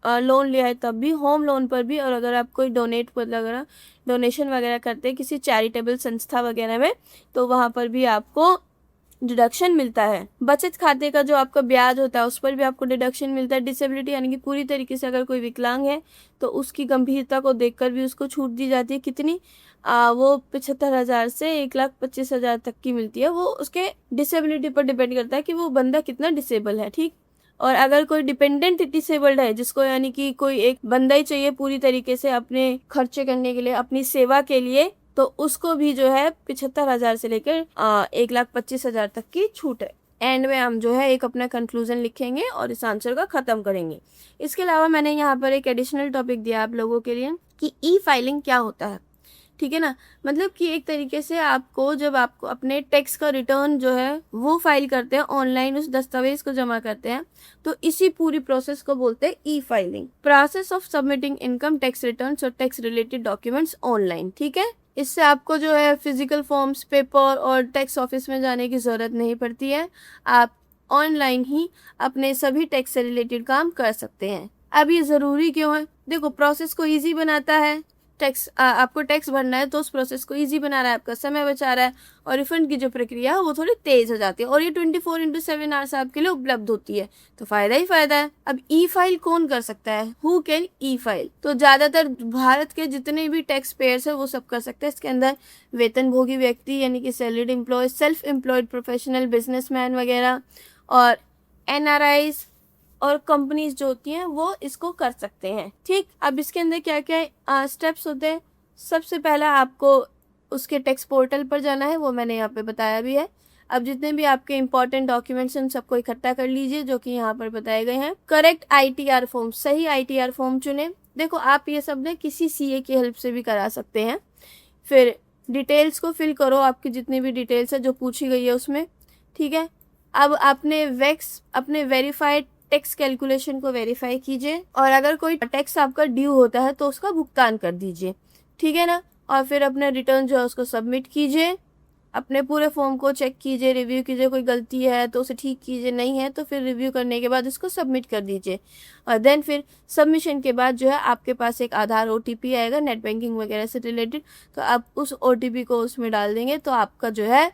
लोन लिया है तब भी, होम लोन पर भी, और अगर आप कोई डोनेशन वगैरह करते हैं किसी चैरिटेबल संस्था वगैरह में तो वहाँ पर भी आपको डिडक्शन मिलता है। बचत खाते का जो आपका ब्याज होता है उस पर भी आपको डिडक्शन मिलता है। डिसेबिलिटी यानी कि पूरी तरीके से अगर कोई विकलांग है तो उसकी गंभीरता को देखकर भी उसको छूट दी जाती है। कितनी? वो 75,000 से 1,25,000 तक की मिलती है। वो उसके डिसेबिलिटी पर डिपेंड करता है कि वो बंदा कितना डिसेबल है, ठीक। और अगर कोई डिपेंडेंट डिसेबल्ड है, जिसको यानी कि कोई एक बंदा ही चाहिए पूरी तरीके से अपने खर्चे करने के लिए, अपनी सेवा के लिए, तो उसको भी जो है 75,000 से लेकर 1,25,000 तक की छूट है। एंड में हम जो है एक अपना कंक्लूजन लिखेंगे और इस आंसर का खत्म करेंगे। इसके अलावा मैंने यहाँ पर एक एडिशनल टॉपिक दिया आप लोगों के लिए कि ई फाइलिंग क्या होता है, ठीक है ना। मतलब कि एक तरीके से आपको, जब आपको अपने टैक्स का रिटर्न जो है वो फाइल करते हैं ऑनलाइन, उस दस्तावेज को जमा करते हैं, तो इसी पूरी प्रोसेस को बोलते हैं ई filing. Process of submitting income tax returns और टैक्स रिलेटेड डॉक्यूमेंट्स ऑनलाइन, ठीक है। इससे आपको जो है फिजिकल फॉर्म्स, पेपर और टैक्स ऑफिस में जाने की ज़रूरत नहीं पड़ती है। आप ऑनलाइन ही अपने सभी टैक्स से रिलेटेड काम कर सकते हैं। अब ये ज़रूरी क्यों है? देखो, प्रोसेस को ईजी बनाता है। आपको टैक्स भरना है तो उस प्रोसेस को ईजी बना रहा है, आपका समय बचा रहा है, और रिफंड की जो प्रक्रिया है वो थोड़ी तेज़ हो जाती है, और ये 24/7 आवर्स आपके लिए उपलब्ध होती है, तो फ़ायदा ही फ़ायदा है। अब ई फाइल कौन कर सकता है? Who can E file? तो ज़्यादातर भारत के जितने भी टैक्स पेयर्स है वो सब कर सकते हैं। इसके अंदर वेतनभोगी व्यक्ति यानी कि salaried employ, self employed professional, businessman वगैरह, और NRIs और कंपनीज जो होती हैं वो इसको कर सकते हैं, ठीक। अब इसके अंदर क्या क्या स्टेप्स होते हैं? सबसे पहला आपको उसके टैक्स पोर्टल पर जाना है, वो मैंने यहाँ पे बताया भी है। अब जितने भी आपके इंपॉर्टेंट डॉक्यूमेंट्स हैं उन सबको इकट्ठा कर लीजिए जो कि यहाँ पर बताए गए हैं। करेक्ट ITR फॉर्म, सही ITR फॉर्म चुने। देखो, आप ये सब ने किसी CA की हेल्प से भी करा सकते हैं। फिर डिटेल्स को फिल करो, आपकी जितनी भी डिटेल्स है जो पूछी गई है उसमें, ठीक है। अब अपने वेरीफाइड टैक्स कैलकुलेशन को वेरीफाई कीजिए, और अगर कोई टैक्स आपका ड्यू होता है तो उसका भुगतान कर दीजिए, ठीक है ना। और फिर अपना रिटर्न जो है उसको सबमिट कीजिए, अपने पूरे फॉर्म को चेक कीजिए, रिव्यू कीजिए, कोई गलती है तो उसे ठीक कीजिए, नहीं है तो फिर रिव्यू करने के बाद इसको सबमिट कर दीजिए। और देन फिर सबमिशन के बाद जो है आपके पास एक आधार OTP आएगा नेट बैंकिंग वगैरह से रिलेटेड, तो आप उस OTP को उसमें डाल देंगे तो आपका जो है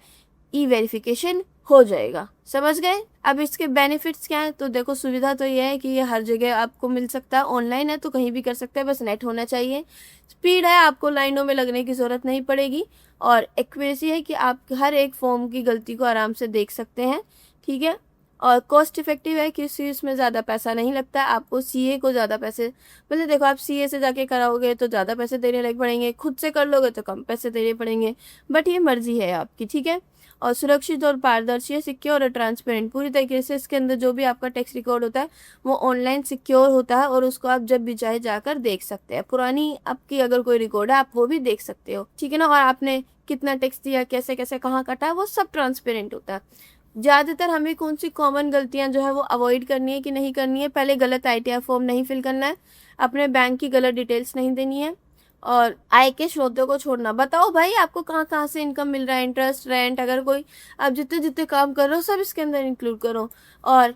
ई वेरिफिकेशन हो जाएगा। समझ गए? अब इसके बेनिफिट्स क्या है? तो देखो, सुविधा तो ये है कि ये हर जगह आपको मिल सकता है, ऑनलाइन है तो कहीं भी कर सकते हैं, बस नेट होना चाहिए। स्पीड है, आपको लाइनों में लगने की ज़रूरत नहीं पड़ेगी, और एक्यूरेसी है कि आप हर एक फॉर्म की गलती को आराम से देख सकते हैं, ठीक है। और कॉस्ट इफेक्टिव है कि इसमें ज़्यादा पैसा नहीं लगता है आपको। CA को ज़्यादा पैसे, मतलब देखो, आप CA से जाके कराओगे तो ज़्यादा पैसे देने लग पड़ेंगे, खुद से कर लोगे तो कम पैसे देने पड़ेंगे, बट ये मर्जी है आपकी, ठीक है। और सुरक्षित और पारदर्शी है, सिक्योर और ट्रांसपेरेंट पूरी तरीके से। इसके अंदर जो भी आपका टैक्स रिकॉर्ड होता है वो ऑनलाइन सिक्योर होता है, और उसको आप जब भी चाहे जाकर देख सकते हैं। पुरानी आपकी अगर कोई रिकॉर्ड है आप वो भी देख सकते हो, ठीक है ना। और आपने कितना टैक्स दिया, कैसे कैसे कहाँ कटा है, वो सब ट्रांसपेरेंट होता है। ज़्यादातर हमें कौन सी कॉमन गलतियां जो है वो अवॉइड करनी है कि नहीं करनी है? पहले गलत ITR फॉर्म नहीं फिल करना है, अपने बैंक की गलत डिटेल्स नहीं देनी है, और आय के स्रोतों को छोड़ना। बताओ भाई, आपको कहाँ कहाँ से इनकम मिल रहा है, इंटरेस्ट, रेंट, अगर कोई आप जितने जितने काम कर रहे हो सब इसके अंदर इंक्लूड करो। और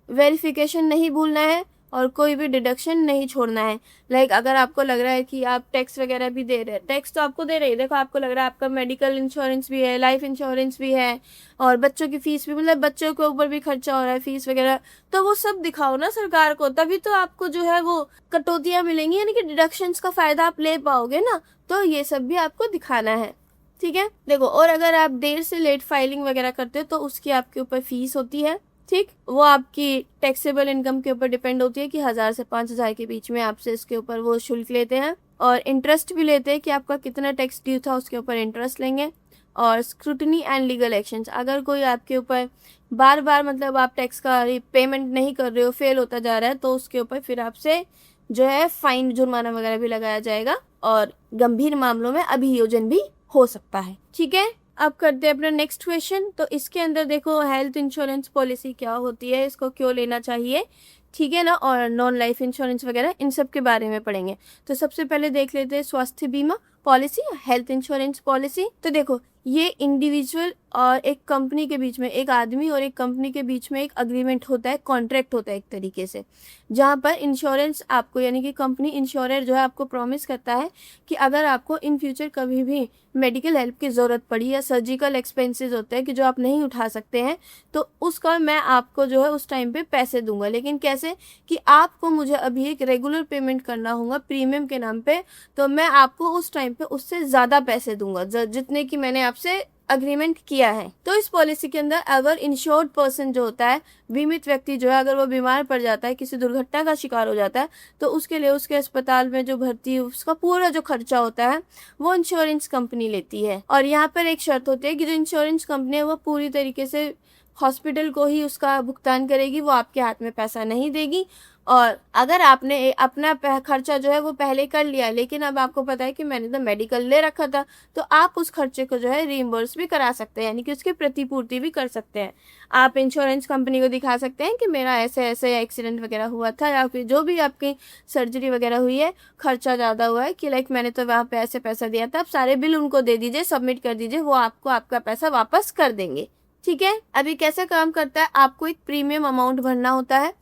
वेरिफिकेशन नहीं भूलना है, और कोई भी डिडक्शन नहीं छोड़ना है। लाइक अगर आपको लग रहा है कि आप टैक्स वगैरह भी दे रहे हैं, टैक्स तो आपको दे रहे हैं, देखो आपको लग रहा है आपका मेडिकल इंश्योरेंस भी है, लाइफ इंश्योरेंस भी है, और बच्चों की फीस भी, मतलब बच्चों के ऊपर भी खर्चा हो रहा है फीस वगैरह, तो वो सब दिखाओ ना सरकार को, तभी तो आपको जो है वो कटौतियाँ मिलेंगी, यानी कि डिडक्शंस का फ़ायदा आप ले पाओगे ना। तो ये सब भी आपको दिखाना है, ठीक है। देखो, और अगर आप देर से लेट फाइलिंग वगैरह करते हो तो उसकी आपके ऊपर फीस होती है, ठीक। वो आपकी टैक्सेबल इनकम के ऊपर डिपेंड होती है कि 1,000 से 5,000 के बीच में आपसे इसके ऊपर वो शुल्क लेते हैं। और इंटरेस्ट भी लेते हैं कि आपका कितना टैक्स ड्यू था उसके ऊपर इंटरेस्ट लेंगे। और स्क्रूटनी एंड लीगल एक्शंस, अगर कोई आपके ऊपर बार बार मतलब आप टैक्स का पेमेंट नहीं कर रहे हो, फेल होता जा रहा है, तो उसके ऊपर फिर आपसे जो है फाइन जुर्माना वगैरह भी लगाया जाएगा और गंभीर मामलों में अभियोजन भी हो सकता है। ठीक है, अब करते हैं अपना नेक्स्ट क्वेश्चन। तो इसके अंदर देखो हेल्थ इंश्योरेंस पॉलिसी क्या होती है, इसको क्यों लेना चाहिए, ठीक है ना, और नॉन लाइफ इंश्योरेंस वगैरह इन सब के बारे में पढ़ेंगे। तो सबसे पहले देख लेते हैं स्वास्थ्य बीमा पॉलिसी, हेल्थ इंश्योरेंस पॉलिसी। तो देखो ये इंडिविजुअल और एक कंपनी के बीच में, एक आदमी और एक कंपनी के बीच में एक अग्रीमेंट होता है, कॉन्ट्रैक्ट होता है एक तरीके से, जहाँ पर इंश्योरेंस आपको यानी कि कंपनी इंश्योरर जो है आपको प्रॉमिस करता है कि अगर आपको इन फ्यूचर कभी भी मेडिकल हेल्प की ज़रूरत पड़ी या सर्जिकल एक्सपेंसेस होते हैं कि जो आप नहीं उठा सकते हैं, तो उसका मैं आपको जो है उस टाइम पे पैसे दूंगा। लेकिन कैसे कि आपको मुझे अभी एक रेगुलर पेमेंट करना होगा प्रीमियम के नाम पे, तो मैं आपको उस टाइम पे उससे ज़्यादा पैसे दूंगा जितने की मैंने आपसे अग्रीमेंट किया है। तो इस पॉलिसी के अंदर अगर इंश्योर्ड पर्सन जो होता है, बीमित व्यक्ति जो है, अगर वो बीमार पड़ जाता है, किसी दुर्घटना का शिकार हो जाता है, तो उसके लिए उसके अस्पताल में जो भर्ती, उसका पूरा जो खर्चा होता है वो इंश्योरेंस कंपनी लेती है। और यहाँ पर एक शर्त होती है कि जो इंश्योरेंस कंपनी है वो पूरी तरीके से हॉस्पिटल को ही उसका भुगतान करेगी, वो आपके हाथ में पैसा नहीं देगी। और अगर आपने अपना खर्चा जो है वो पहले कर लिया, लेकिन अब आपको पता है कि मैंने तो मेडिकल ले रखा था, तो आप उस खर्चे को जो है रीइंबर्स भी करा सकते हैं, यानी कि उसकी प्रतिपूर्ति भी कर सकते हैं। आप इंश्योरेंस कंपनी को दिखा सकते हैं कि मेरा ऐसे ऐसे एक्सीडेंट वगैरह हुआ था, या फिर जो भी आपकी सर्जरी वगैरह हुई है, खर्चा ज़्यादा हुआ है, कि लाइक मैंने तो वहाँ पे ऐसे पैसा दिया था, आप सारे बिल उनको दे दीजिए, सबमिट कर दीजिए, वो आपको आपका पैसा वापस कर देंगे। ठीक है, अभी कैसे काम करता है, आपको एक प्रीमियम अमाउंट भरना होता है,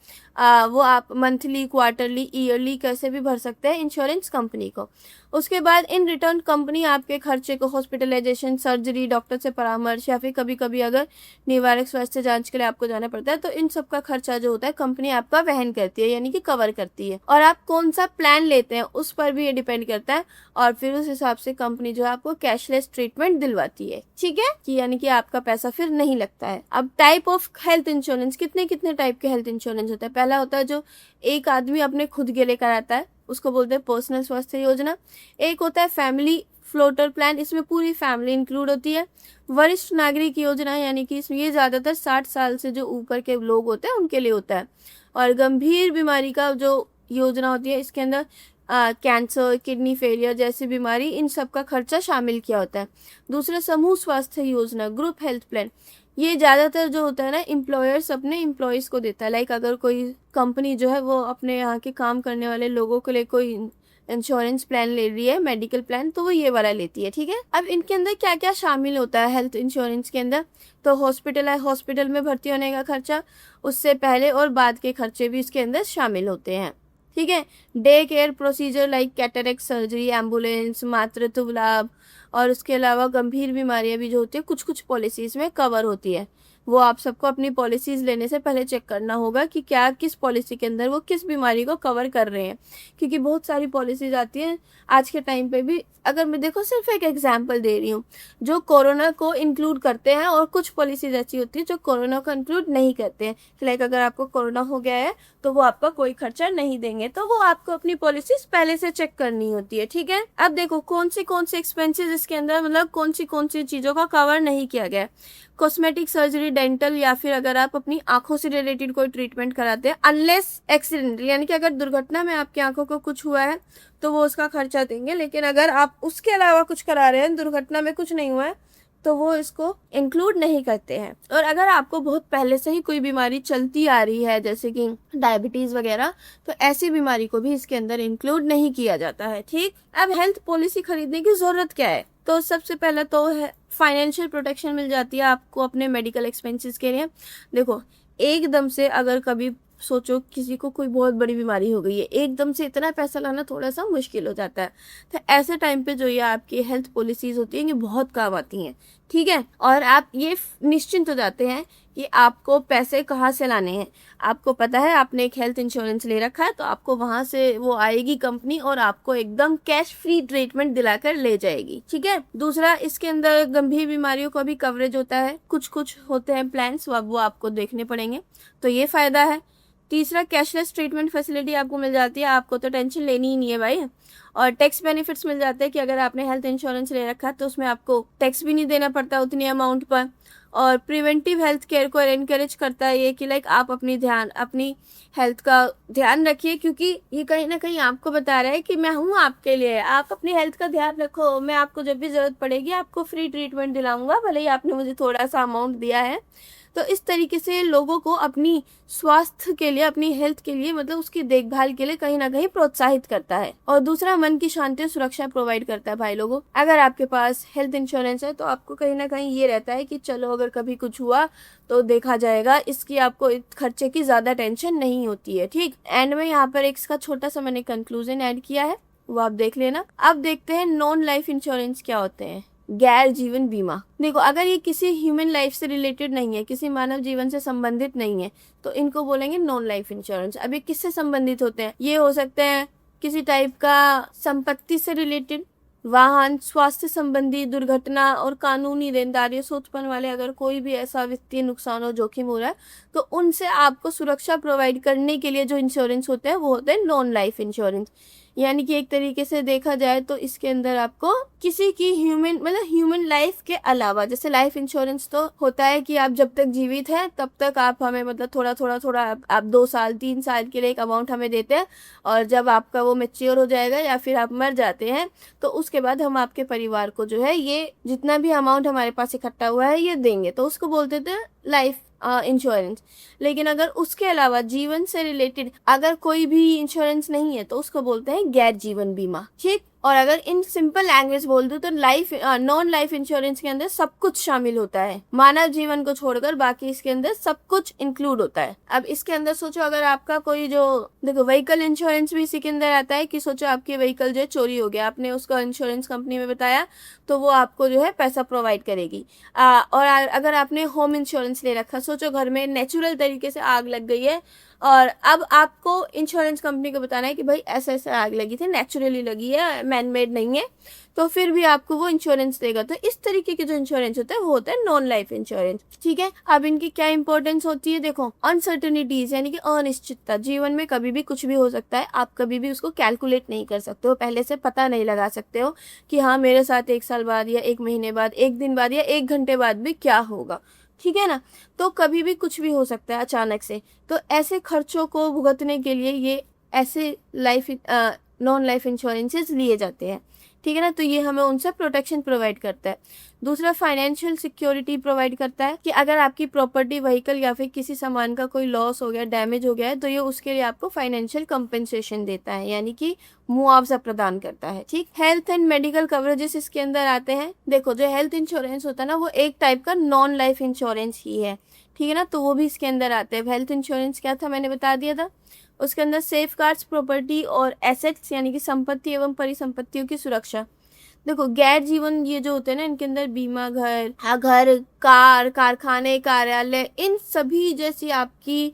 वो आप मंथली, क्वार्टरली, ईयरली कैसे भी भर सकते हैं इंश्योरेंस कंपनी को। उसके बाद इन रिटर्न कंपनी आपके खर्चे को हॉस्पिटलाइजेशन, सर्जरी, डॉक्टर से परामर्श, या फिर कभी कभी अगर निवारक स्वास्थ्य जांच के लिए आपको जाना पड़ता है, तो इन सब का खर्चा जो होता है कंपनी आपका वहन करती है, यानी कि कवर करती है। और आप कौन सा प्लान लेते हैं उस पर भी ये डिपेंड करता है, और फिर उस हिसाब से कंपनी जो है आपको कैशलेस ट्रीटमेंट दिलवाती है। ठीक है, कि यानी कि आपका पैसा फिर नहीं लगता है। अब टाइप ऑफ हेल्थ इंश्योरेंस, कितने कितने टाइप के हेल्थ इंश्योरेंस होता है। पहला होता है जो एक आदमी अपने खुद के लिए कराता है, उसको बोलते हैं पर्सनल स्वास्थ्य योजना। एक होता है फैमिली फ्लोटर प्लान, इसमें पूरी फैमिली इंक्लूड होती है। वरिष्ठ नागरिक योजना, यानी कि इसमें ये ज़्यादातर 60 साल से जो ऊपर के लोग होते हैं उनके लिए होता है। और गंभीर बीमारी का जो योजना होती है, इसके अंदर कैंसर, किडनी फेलियर जैसी बीमारी, इन सब का खर्चा शामिल किया होता है। दूसरा समूह स्वास्थ्य योजना, ग्रुप हेल्थ प्लान, ये ज़्यादातर जो होता है ना एम्प्लॉयर्स अपने एम्प्लॉयज़ को देता है। लाइक अगर कोई कंपनी जो है वो अपने यहाँ के काम करने वाले लोगों के लिए कोई इंश्योरेंस प्लान ले रही है, मेडिकल प्लान, तो वो ये वाला लेती है। ठीक है, अब इनके अंदर क्या क्या शामिल होता है हेल्थ इंश्योरेंस के अंदर, तो हॉस्पिटल में भर्ती होने का खर्चा, उससे पहले और बाद के खर्चे भी इसके अंदर शामिल होते हैं। ठीक है, day care procedure like cataract surgery, ambulance, मातृत्व लाभ, और उसके अलावा गंभीर बीमारियां भी जो होती है कुछ कुछ पॉलिसीज़ में कवर होती है। वो आप सबको अपनी पॉलिसीज़ लेने से पहले चेक करना होगा कि क्या किस पॉलिसी के अंदर वो किस बीमारी को कवर कर रहे हैं, क्योंकि बहुत सारी पॉलिसीज़ आती हैं आज के टाइम पे भी। अगर मैं देखो सिर्फ एक एग्जांपल दे रही हूँ, जो कोरोना को इंक्लूड करते हैं, और कुछ पॉलिसीज ऐसी होती है जो कोरोना को इंक्लूड नहीं करते हैं। लाइक अगर आपको कोरोना हो गया है तो वो आपका कोई खर्चा नहीं देंगे, तो वो आपको अपनी पॉलिसीज पहले से चेक करनी होती है। ठीक है, अब देखो कौन सी एक्सपेंसेस इसके अंदर, मतलब कौन सी चीज़ों का कवर नहीं किया गया है। कॉस्मेटिक सर्जरी, डेंटल, या फिर अगर आप अपनी आंखों से रिलेटेड कोई ट्रीटमेंट कराते हैं, अनलेस एक्सीडेंटल, यानी कि अगर दुर्घटना में आपकी आंखों को कुछ हुआ है तो वो उसका खर्चा देंगे। लेकिन अगर आप उसके अलावा कुछ करा रहे हैं, दुर्घटना में कुछ नहीं हुआ है, तो वो इसको इंक्लूड नहीं करते हैं। और अगर आपको बहुत पहले से ही कोई बीमारी चलती आ रही है, जैसे कि डायबिटीज़ वगैरह, तो ऐसी बीमारी को भी इसके अंदर इंक्लूड नहीं किया जाता है। ठीक, अब हेल्थ पॉलिसी खरीदने की ज़रूरत क्या है, तो सबसे पहले तो है फाइनेंशियल प्रोटेक्शन मिल जाती है आपको अपने मेडिकल एक्सपेंसेस के लिए। देखो एकदम से अगर कभी सोचो किसी को कोई बहुत बड़ी बीमारी हो गई है, एकदम से इतना पैसा लाना थोड़ा सा मुश्किल हो जाता है, तो ऐसे टाइम पे जो ये आपकी हेल्थ पॉलिसीज होती हैं ये बहुत काम आती हैं। ठीक है, और आप ये निश्चिंत हो जाते हैं कि आपको पैसे कहाँ से लाने हैं। आपको पता है आपने एक हेल्थ इंश्योरेंस ले रखा है, तो आपको वहाँ से वो आएगी कंपनी और आपको एकदम कैश फ्री ट्रीटमेंट दिलाकर ले जाएगी। ठीक है, दूसरा इसके अंदर गंभीर बीमारियों का भी कवरेज होता है, कुछ कुछ होते हैं प्लान्स, वो आपको देखने पड़ेंगे, तो ये फ़ायदा है। तीसरा, कैशलेस ट्रीटमेंट फैसिलिटी आपको मिल जाती है, आपको तो टेंशन लेनी ही नहीं है भाई। और टैक्स बेनिफिट्स मिल जाते हैं कि अगर आपने हेल्थ इंश्योरेंस ले रखा है तो उसमें आपको टैक्स भी नहीं देना पड़ता उतनी अमाउंट पर। और प्रिवेंटिव हेल्थ केयर को एनकरेज करता है ये कि लाइक आप अपनी हेल्थ का ध्यान रखिए, क्योंकि ये कहीं ना कहीं आपको बता रहा है कि मैं हूँ आपके लिए, आप अपनी हेल्थ का ध्यान रखो, मैं आपको जब भी ज़रूरत पड़ेगी आपको फ्री ट्रीटमेंट दिलाऊंगा, भले ही आपने मुझे थोड़ा सा अमाउंट दिया है। तो इस तरीके से लोगों को अपनी स्वास्थ्य के लिए, अपनी हेल्थ के लिए, मतलब उसकी देखभाल के लिए कहीं ना कहीं प्रोत्साहित करता है। और दूसरा, मन की शांति और सुरक्षा प्रोवाइड करता है भाई लोगों। अगर आपके पास हेल्थ इंश्योरेंस है तो आपको कहीं ना कहीं ये रहता है कि चलो अगर कभी कुछ हुआ तो देखा जाएगा, इसकी आपको खर्चे की ज्यादा टेंशन नहीं होती है। ठीक, एंड में यहाँ पर एक इसका छोटा सा मैंने कंक्लूजन ऐड किया है, वो आप देख लेना। अब देखते हैं नॉन लाइफ इंश्योरेंस क्या होते हैं। गैर जीवन बीमा, देखो अगर ये किसी ह्यूमन लाइफ से रिलेटेड नहीं है, किसी मानव जीवन से संबंधित नहीं है, तो इनको बोलेंगे नॉन लाइफ इंश्योरेंस। अब ये किससे संबंधित होते हैं? ये हो सकते हैं किसी टाइप का संपत्ति से रिलेटेड, वाहन, स्वास्थ्य संबंधी, दुर्घटना और कानूनी देनदारियों से उत्पन्न वाले अगर कोई भी ऐसा वित्तीय नुकसान और जोखिम हो रहा है तो उनसे आपको सुरक्षा प्रोवाइड करने के लिए जो इंश्योरेंस होते हैं वो होते हैं नॉन लाइफ इंश्योरेंस। यानी कि एक तरीके से देखा जाए तो इसके अंदर आपको किसी की ह्यूमन लाइफ के अलावा, जैसे लाइफ इंश्योरेंस तो होता है कि आप जब तक जीवित हैं तब तक आप हमें थोड़ा आप 2 साल 3 साल के लिए एक अमाउंट हमें देते हैं, और जब आपका वो मैच्योर हो जाएगा या फिर आप मर जाते हैं तो उसके बाद हम आपके परिवार को जो है ये जितना भी अमाउंट हमारे पास इकट्ठा हुआ है ये देंगे, तो उसको बोलते थे लाइफ इंश्योरेंस। लेकिन अगर उसके अलावा जीवन से रिलेटेड अगर कोई भी इंश्योरेंस नहीं है तो उसको बोलते हैं गैर जीवन बीमा। ठीक, और अगर इन सिंपल लैंग्वेज बोल दूं तो नॉन लाइफ इंश्योरेंस के अंदर सब कुछ शामिल होता है, मानव जीवन को छोड़कर बाकी इसके अंदर सब कुछ इंक्लूड होता है। अब इसके अंदर सोचो अगर आपका कोई देखो व्हीकल इंश्योरेंस भी इसी के अंदर आता है कि सोचो आपकी व्हीकल जो है चोरी हो गया, आपने उसका इंश्योरेंस कंपनी में बताया तो वो आपको जो है पैसा प्रोवाइड करेगी। और अगर आपने होम इंश्योरेंस ले रखा, सोचो घर में नेचुरल तरीके से आग लग गई है और अब आपको इंश्योरेंस कंपनी को बताना है कि भाई ऐसे ऐसे आग लगी थी, नेचुरली लगी है, मैन मेड नहीं है, तो फिर भी आपको वो इंश्योरेंस देगा। तो इस तरीके के जो इंश्योरेंस होता है वो होता है नॉन लाइफ इंश्योरेंस। ठीक है, अब इनकी क्या इंपॉर्टेंस होती है, देखो अनसर्टेनिटीज यानी कि अनिश्चितता, जीवन में कभी भी कुछ भी हो सकता है, आप कभी भी उसको कैलकुलेट नहीं कर सकते हो, पहले से पता नहीं लगा सकते हो कि हाँ मेरे साथ 1 साल बाद या 1 महीने बाद, 1 दिन बाद या 1 घंटे बाद भी क्या होगा। ठीक है ना, तो कभी भी कुछ भी हो सकता है अचानक से। तो ऐसे खर्चों को भुगतने के लिए ये ऐसे नॉन लाइफ इंश्योरेंसेस लिए जाते हैं। ठीक है ना, तो ये हमें उनसे प्रोटेक्शन प्रोवाइड करता है। दूसरा, फाइनेंशियल सिक्योरिटी प्रोवाइड करता है कि अगर आपकी प्रॉपर्टी, व्हीकल या फिर किसी सामान का कोई लॉस हो गया, डैमेज हो गया है, तो ये उसके लिए आपको फाइनेंशियल कंपेंसेशन देता है, यानी कि मुआवजा प्रदान करता है। ठीक, हेल्थ एंड मेडिकल कवरेजेस इसके अंदर आते हैं। देखो जो हेल्थ इंश्योरेंस होता है ना वो एक टाइप का नॉन लाइफ इंश्योरेंस ही है। ठीक है ना, तो वो भी इसके अंदर आते हैं। हेल्थ इंश्योरेंस क्या था मैंने बता दिया था, उसके अंदर सेफ गार्ड्स प्रॉपर्टी और एसेट्स यानी कि संपत्ति एवं परिसंपत्तियों की सुरक्षा। देखो गैर जीवन ये जो होते हैं ना इनके अंदर बीमा, घर, कार, कारखाने, कार्यालय, इन सभी जैसी आपकी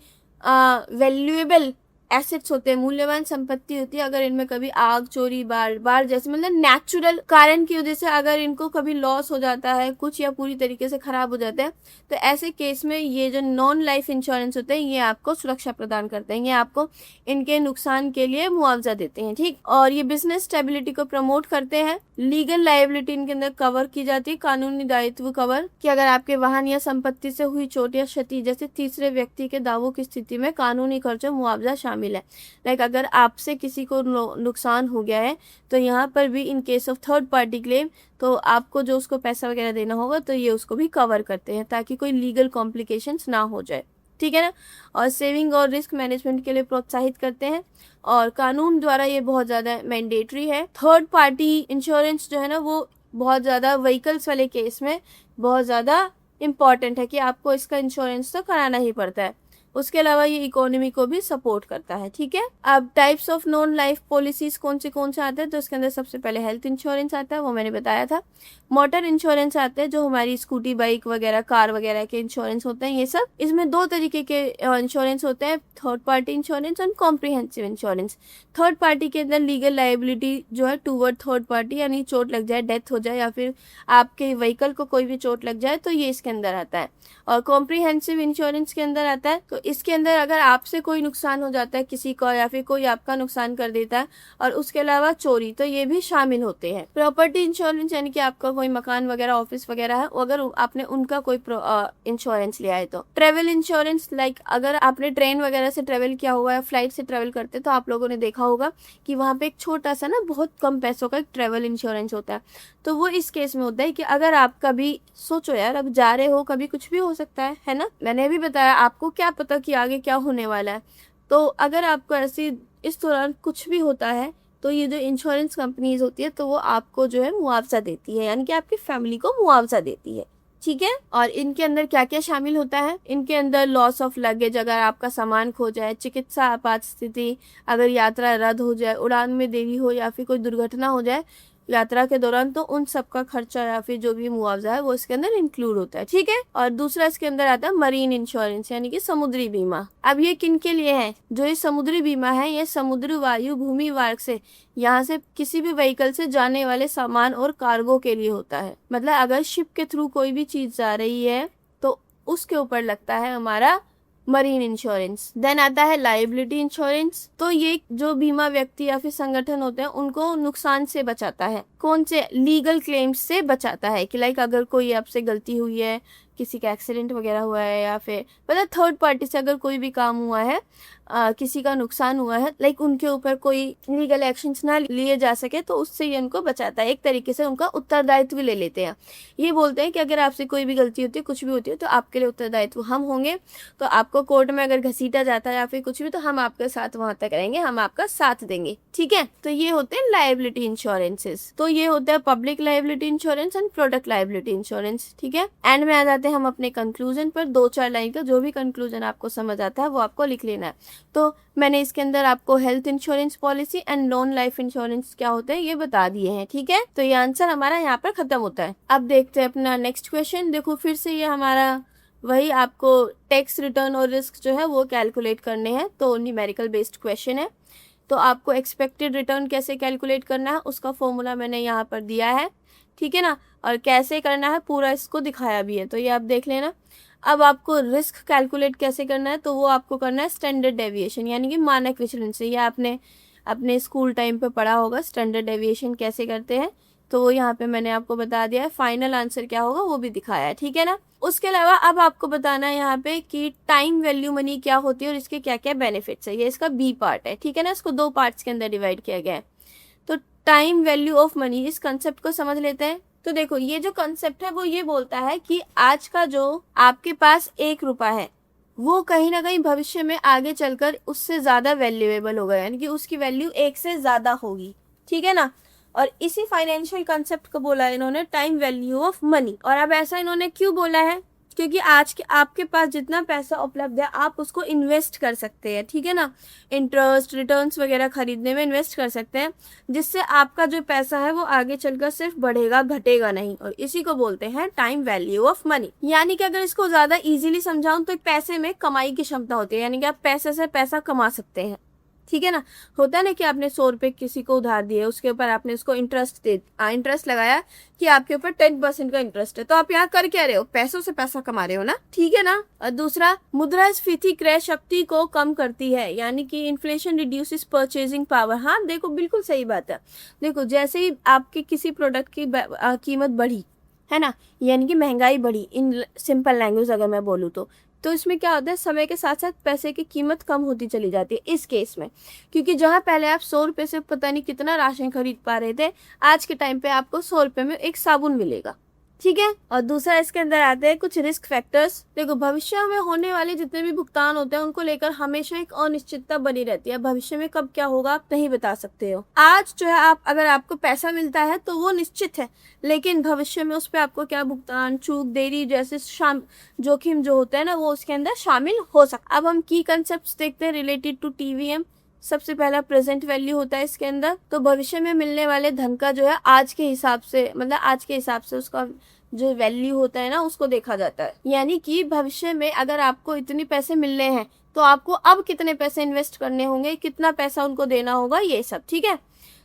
वैल्यूएबल एसेट्स होते हैं, मूल्यवान संपत्ति होती है। अगर इनमें कभी आग, चोरी, बाढ़ जैसे नेचुरल कारण की वजह से अगर इनको कभी लॉस हो जाता है कुछ या पूरी तरीके से खराब हो जाता है, तो ऐसे केस में ये जो नॉन लाइफ इंश्योरेंस होते हैं ये आपको सुरक्षा प्रदान करते हैं, ये आपको इनके नुकसान के लिए मुआवजा देते हैं। ठीक, और ये बिजनेस स्टेबिलिटी को प्रमोट करते हैं। लीगल लायबिलिटी इनके अंदर कवर की जाती है, कानूनी दायित्व कवर, कि अगर आपके वाहन या संपत्ति से हुई चोट या क्षति जैसे तीसरे व्यक्ति के दावों की स्थिति में कानूनी खर्चों मुआवजा शामिल है। लाइक अगर आपसे किसी को नुकसान हो गया है तो यहाँ पर भी in case of third party claim तो आपको जो उसको पैसा वगैरह देना होगा तो ये उसको भी कवर करते हैं ताकि कोई लीगल कॉम्प्लिकेशंस ना हो जाए। ठीक है ना, और सेविंग और रिस्क मैनेजमेंट के लिए प्रोत्साहित करते हैं और कानून द्वारा ये बहुत ज़्यादा मैंडेटरी है। थर्ड पार्टी इंश्योरेंस जो है ना वो बहुत ज़्यादा व्हीकल्स वाले केस में बहुत ज़्यादा इम्पॉर्टेंट है कि आपको इसका इंश्योरेंस तो कराना ही पड़ता है। उसके अलावा ये इकोनॉमी को भी सपोर्ट करता है। ठीक है, अब types of non life policies कौन से आते हैं, तो इसके अंदर सबसे पहले हेल्थ इंश्योरेंस आता है, वो मैंने बताया था। मोटर इंश्योरेंस आते हैं जो हमारी स्कूटी, बाइक वगैरह, कार वगैरह के इंश्योरेंस होते हैं। ये सब इसमें 2 तरीके के इंश्योरेंस होते हैं, थर्ड पार्टी इंश्योरेंस और कॉम्प्रिहेंसिव इंश्योरेंस। थर्ड पार्टी के अंदर लीगल लायबिलिटी जो है टूवर्ड थर्ड पार्टी, यानी चोट लग जाए, डेथ हो जाए या फिर आपके व्हीकल को कोई भी चोट लग जाए तो ये इसके अंदर आता है। और कॉम्प्रिहेंसिव इंश्योरेंस के अंदर आता है तो इसके अंदर अगर आपसे कोई नुकसान हो जाता है किसी का, या फिर कोई आपका नुकसान कर देता है, और उसके अलावा चोरी, तो ये भी शामिल होते हैं। प्रॉपर्टी इंश्योरेंस यानी कि आपका कोई मकान वगैरह, ऑफिस वगैरह है, अगर आपने उनका कोई इंश्योरेंस लिया है तो। ट्रेवल इंश्योरेंस, लाइक अगर आपने ट्रेन वगैरह से ट्रेवल किया हुआ है, फ्लाइट से ट्रेवल करते, तो आप लोगों ने देखा होगा कि वहाँ पे एक छोटा सा ना, बहुत कम पैसों का एक ट्रेवल इंश्योरेंस होता है। तो वो इस केस में होता है कि अगर आप कभी सोचो यार, अब जा रहे हो, कभी कुछ भी हो सकता है ना। मैंने अभी बताया, आपको क्या पता कि आगे क्या होने वाला है। तो अगर आपको ऐसी इस दौरान कुछ भी होता है, तो ये जो इंश्योरेंस कंपनीज होती है, तो वो आपको जो है मुआवजा देती है, यानी कि आपकी फैमिली को मुआवजा देती है, ठीक है। और इनके अंदर क्या क्या शामिल होता है, इनके अंदर लॉस ऑफ लगेज, अगर आपका सामान खो जाए, चिकित्सा आपात स्थिति, अगर यात्रा रद्द हो जाए, उड़ान में देरी हो, या फिर कोई दुर्घटना हो जाए यात्रा के दौरान, तो उन सब का खर्चा या फिर जो भी मुआवजा है वो इसके अंदर इंक्लूड होता है, ठीक है। और दूसरा इसके अंदर आता है मरीन इंश्योरेंस, यानी कि समुद्री बीमा। अब ये किन के लिए है? जो ये समुद्री बीमा है, ये समुद्र, वायु, भूमि मार्ग से, यहाँ से किसी भी व्हीकल से जाने वाले सामान और कार्गो के लिए होता है। मतलब अगर शिप के थ्रू कोई भी चीज जा रही है तो उसके ऊपर लगता है हमारा मरीन इंश्योरेंस। देन आता है लायबिलिटी इंश्योरेंस। तो ये जो बीमा व्यक्ति या फिर संगठन होते हैं उनको नुकसान से बचाता है। कौन से? लीगल क्लेम्स से बचाता है, कि लाइक अगर कोई आपसे गलती हुई है, किसी का एक्सीडेंट वगैरह हुआ है, या फिर मतलब थर्ड पार्टी से अगर कोई भी काम हुआ है, किसी का नुकसान हुआ है, लाइक उनके ऊपर कोई लीगल एक्शंस ना लिए जा सके, तो उससे ये उनको बचाता है। एक तरीके से उनका उत्तरदायित्व ले लेते हैं। ये बोलते हैं कि अगर आपसे कोई भी गलती होती है, कुछ भी होती है, तो आपके लिए उत्तरदायित्व हम होंगे। तो आपको कोर्ट में अगर घसीटा जाता है या फिर कुछ भी, तो हम आपके साथ वहां तक रहेंगे, हम आपका साथ देंगे, ठीक है। तो ये होते हैं लायबिलिटी इंश्योरेंसेस। तो ये होता है public liability insurance and product liability insurance, ठीक है। एंड में आ जाते हैं हम अपने कंक्लूजन पर। 2-4 लाइन का जो भी कंक्लूजन आपको समझ आता है वो आपको लिख लेना है। तो मैंने इसके अंदर आपको health insurance policy and non life insurance क्या होते हैं ये बता दिए हैं, ठीक है। तो ये आंसर हमारा यहाँ पर खत्म होता है। अब देखते हैं अपना नेक्स्ट क्वेश्चन। देखो फिर से ये हमारा वही आपको टैक्स रिटर्न और रिस्क जो है वो कैलकुलेट करने हैं। तो न्यूमेरिकल बेस्ड क्वेश्चन है। तो आपको एक्सपेक्टेड रिटर्न कैसे कैलकुलेट करना है उसका फॉर्मूला मैंने यहाँ पर दिया है, ठीक है ना। और कैसे करना है पूरा इसको दिखाया भी है, तो ये आप देख लेना। अब आपको रिस्क कैलकुलेट कैसे करना है, तो वो आपको करना है स्टैंडर्ड डेविएशन, यानी कि मानक विचलन से। ये आपने अपने स्कूल टाइम पे पढ़ा होगा स्टैंडर्ड डेविएशन कैसे करते हैं। तो वो यहाँ पे मैंने आपको बता दिया है। फाइनल आंसर क्या होगा वो भी दिखाया है, ठीक है ना। उसके अलावा अब आपको बताना है यहाँ पे कि टाइम वैल्यू मनी क्या होती है और इसके क्या क्या बेनिफिट्स है। ये इसका बी पार्ट है, ठीक है ना। इसको 2 पार्ट्स के अंदर डिवाइड किया गया है। तो टाइम वैल्यू ऑफ मनी, इस कंसेप्ट को समझ लेते हैं। तो देखो ये जो कंसेप्ट है वो ये बोलता है कि आज का जो आपके पास 1 रुपया है वो कहीं ना कहीं भविष्य में आगे चलकर उससे ज्यादा वैल्यूएबल होगा, यानी कि उसकी वैल्यू 1 से ज्यादा होगी, ठीक है ना। और इसी फाइनेंशियल कंसेप्ट को बोला है इन्होंने टाइम वैल्यू ऑफ मनी। और अब ऐसा इन्होंने क्यों बोला है? क्योंकि आज के आपके पास जितना पैसा उपलब्ध है आप उसको इन्वेस्ट कर सकते हैं, ठीक है ना। इंटरेस्ट, रिटर्न्स वगैरह खरीदने में इन्वेस्ट कर सकते हैं, जिससे आपका जो पैसा है वो आगे चलकर सिर्फ बढ़ेगा, घटेगा नहीं। और इसी को बोलते हैं टाइम वैल्यू ऑफ मनी। यानी कि अगर इसको ज्यादा इजीली समझाऊं तो पैसे में कमाई की क्षमता होती है, यानी कि आप पैसे से पैसा कमा सकते हैं, ठीक है ना। होता है ना कि आपने 100 रुपए किसी को उधार दिए, उसके ऊपर आपने उसको इंटरेस्ट लगाया कि आपके ऊपर 10% का इंटरेस्ट है, तो आप यहाँ कर क्या रहे हो? पैसों से पैसा कमा रहे हो ना, ठीक है ना। और दूसरा, मुद्रास्फीति क्रय शक्ति को कम करती है, यानी कि इन्फ्लेशन रिड्यूसेस परचेजिंग पावर। हाँ देखो बिल्कुल सही बात है। देखो जैसे ही आपके किसी प्रोडक्ट की कीमत बढ़ी है ना, यानी कि महंगाई बढ़ी, इन सिंपल लैंग्वेज अगर मैं बोलूँ तो इसमें क्या होता है, समय के साथ साथ पैसे की कीमत कम होती चली जाती है इस केस में। क्योंकि जहां पहले आप 100 रुपए से पता नहीं कितना राशन खरीद पा रहे थे, आज के टाइम पे आपको 100 रुपए में एक साबुन मिलेगा, ठीक है। और दूसरा इसके अंदर आते हैं कुछ रिस्क फैक्टर्स। देखो भविष्य में होने वाले जितने भी भुगतान होते हैं उनको लेकर हमेशा एक अनिश्चितता बनी रहती है। भविष्य में कब क्या होगा आप नहीं बता सकते हो। आज जो है अगर आपको पैसा मिलता है तो वो निश्चित है, लेकिन भविष्य में उस पर आपको क्या भुगतान, चूक, देरी जैसे जोखिम जो होता है ना वो उसके अंदर शामिल हो सकता है। अब हम की कंसेप्ट देखते हैं रिलेटेड टू टीवीएम। सबसे पहला प्रेजेंट वैल्यू होता है इसके अंदर। तो भविष्य में मिलने वाले धन का जो है आज के हिसाब से उसका जो वैल्यू होता है ना उसको देखा जाता है। यानी कि भविष्य में अगर आपको इतने पैसे मिलने हैं तो आपको अब कितने पैसे इन्वेस्ट करने होंगे, कितना पैसा उनको देना होगा, ये सब, ठीक है।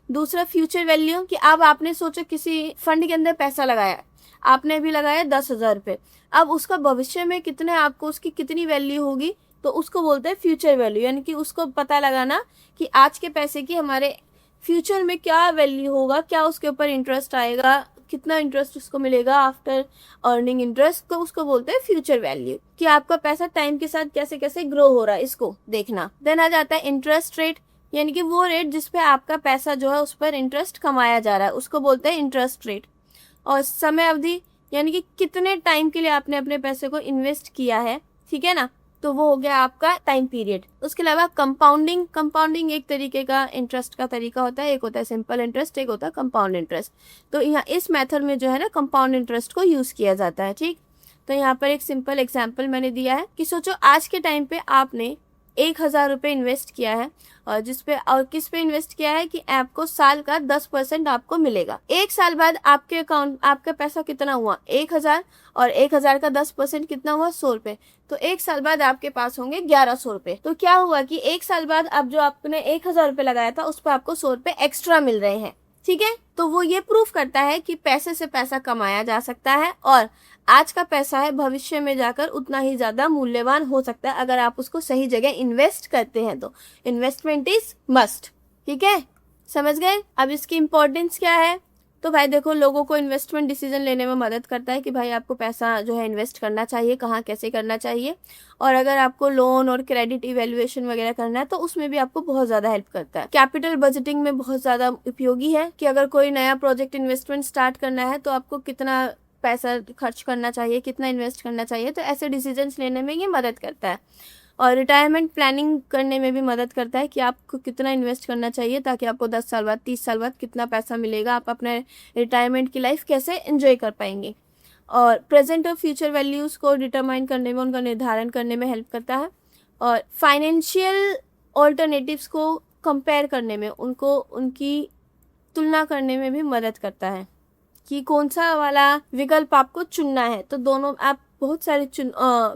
दूसरा फ्यूचर वैल्यू, कि अब आपने सोचा किसी फंड के अंदर पैसा लगाया, आपने भी लगाया 10,000 रुपए, अब उसका भविष्य में कितने आपको उसकी कितनी वैल्यू होगी तो उसको बोलते हैं फ्यूचर वैल्यू, यानी कि उसको पता लगाना कि आज के पैसे की हमारे फ्यूचर में क्या वैल्यू होगा, क्या उसके ऊपर इंटरेस्ट आएगा, कितना इंटरेस्ट उसको मिलेगा आफ्टर अर्निंग इंटरेस्ट, तो उसको बोलते हैं फ्यूचर वैल्यू, कि आपका पैसा टाइम के साथ कैसे कैसे ग्रो हो रहा है, इसको देखना। देन आ जाता है इंटरेस्ट रेट, यानी कि वो रेट जिसपे आपका पैसा जो है उस पर इंटरेस्ट कमाया जा रहा है, उसको बोलते हैं इंटरेस्ट रेट। और समय अवधि, यानी कि कितने टाइम के लिए आपने अपने पैसे को इन्वेस्ट किया है, ठीक है ना, तो वो हो गया आपका टाइम पीरियड। उसके अलावा कंपाउंडिंग, कंपाउंडिंग एक तरीके का इंटरेस्ट का तरीका होता है, एक होता है सिंपल इंटरेस्ट, एक होता है कंपाउंड इंटरेस्ट। तो यहाँ इस मेथड में जो है ना कंपाउंड इंटरेस्ट को यूज़ किया जाता है, ठीक। तो यहाँ पर एक सिंपल एग्जाम्पल मैंने दिया है कि सोचो आज के टाइम पे आपने 1,000 रुपये इन्वेस्ट किया है, और जिसपे और किस पे इन्वेस्ट किया है कि आपको साल का 10% आपको मिलेगा। एक साल बाद आपके अकाउंट आपका पैसा कितना हुआ 1,000, और 1,000 का 10% कितना हुआ 100 रुपये। तो एक साल बाद आपके पास होंगे 1,100 रुपये। तो क्या हुआ कि एक साल बाद अब जो आपने 1,000 रुपये लगाया था उस पर आपको 100 रुपये एक्स्ट्रा मिल रहे हैं, ठीक है। तो वो ये प्रूफ करता है कि पैसे से पैसा कमाया जा सकता है, और आज का पैसा है भविष्य में जाकर उतना ही ज्यादा मूल्यवान हो सकता है अगर आप उसको सही जगह इन्वेस्ट करते हैं। तो इन्वेस्टमेंट इज मस्ट, ठीक है, समझ गए। अब इसकी इम्पोर्टेंस क्या है, तो भाई देखो लोगों को इन्वेस्टमेंट डिसीजन लेने में मदद करता है कि भाई आपको पैसा जो है इन्वेस्ट करना चाहिए, कहाँ कैसे करना चाहिए। और अगर आपको लोन और क्रेडिट इवैल्यूएशन वगैरह करना है तो उसमें भी आपको बहुत ज़्यादा हेल्प करता है। कैपिटल बजटिंग में बहुत ज़्यादा उपयोगी है कि अगर कोई नया प्रोजेक्ट इन्वेस्टमेंट स्टार्ट करना है तो आपको कितना पैसा खर्च करना चाहिए, कितना इन्वेस्ट करना चाहिए, तो ऐसे डिसीजंस लेने में ये मदद करता है। और रिटायरमेंट प्लानिंग करने में भी मदद करता है कि आपको कितना इन्वेस्ट करना चाहिए ताकि आपको 10 साल बाद 30 साल बाद कितना पैसा मिलेगा, आप अपने रिटायरमेंट की लाइफ कैसे एंजॉय कर पाएंगे। और प्रेजेंट और फ्यूचर वैल्यूज़ को डिटरमाइन करने में, उनका निर्धारण करने में हेल्प करता है। और फाइनेंशियल ऑल्टरनेटिव्स को कंपेयर करने में, उनको उनकी तुलना करने में भी मदद करता है कि कौन सा वाला विकल्प आपको चुनना है। तो दोनों आप बहुत सारे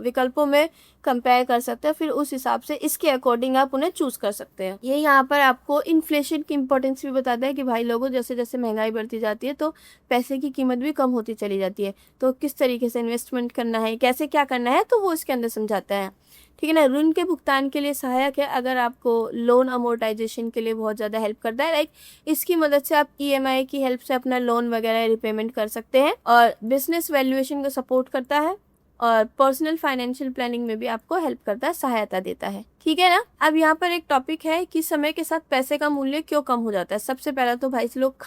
विकल्पों में कंपेयर कर सकते हैं, फिर उस हिसाब से इसके अकॉर्डिंग आप उन्हें चूज कर सकते हैं। ये यहाँ पर आपको इन्फ्लेशन की इम्पोर्टेंस भी बताता है कि भाई लोगों जैसे जैसे महंगाई बढ़ती जाती है तो पैसे की कीमत भी कम होती चली जाती है, तो किस तरीके से इन्वेस्टमेंट करना है, कैसे क्या करना है, तो वो इसके अंदर समझाता है, ठीक है ना। ऋण के भुगतान के लिए सहायक है, अगर आपको लोन अमोर्टाइजेशन के लिए बहुत ज़्यादा हेल्प करता है। लाइक इसकी मदद से आप EMI की हेल्प से अपना लोन वगैरह रिपेमेंट कर सकते हैं। और बिजनेस वैल्यूएशन को सपोर्ट करता है, और पर्सनल फाइनेंशियल प्लानिंग में भी आपको हेल्प करता है, सहायता देता है, ठीक है ना। अब यहाँ पर एक टॉपिक है कि समय के साथ पैसे का मूल्य क्यों कम हो जाता है। सबसे पहला तो भाई लोग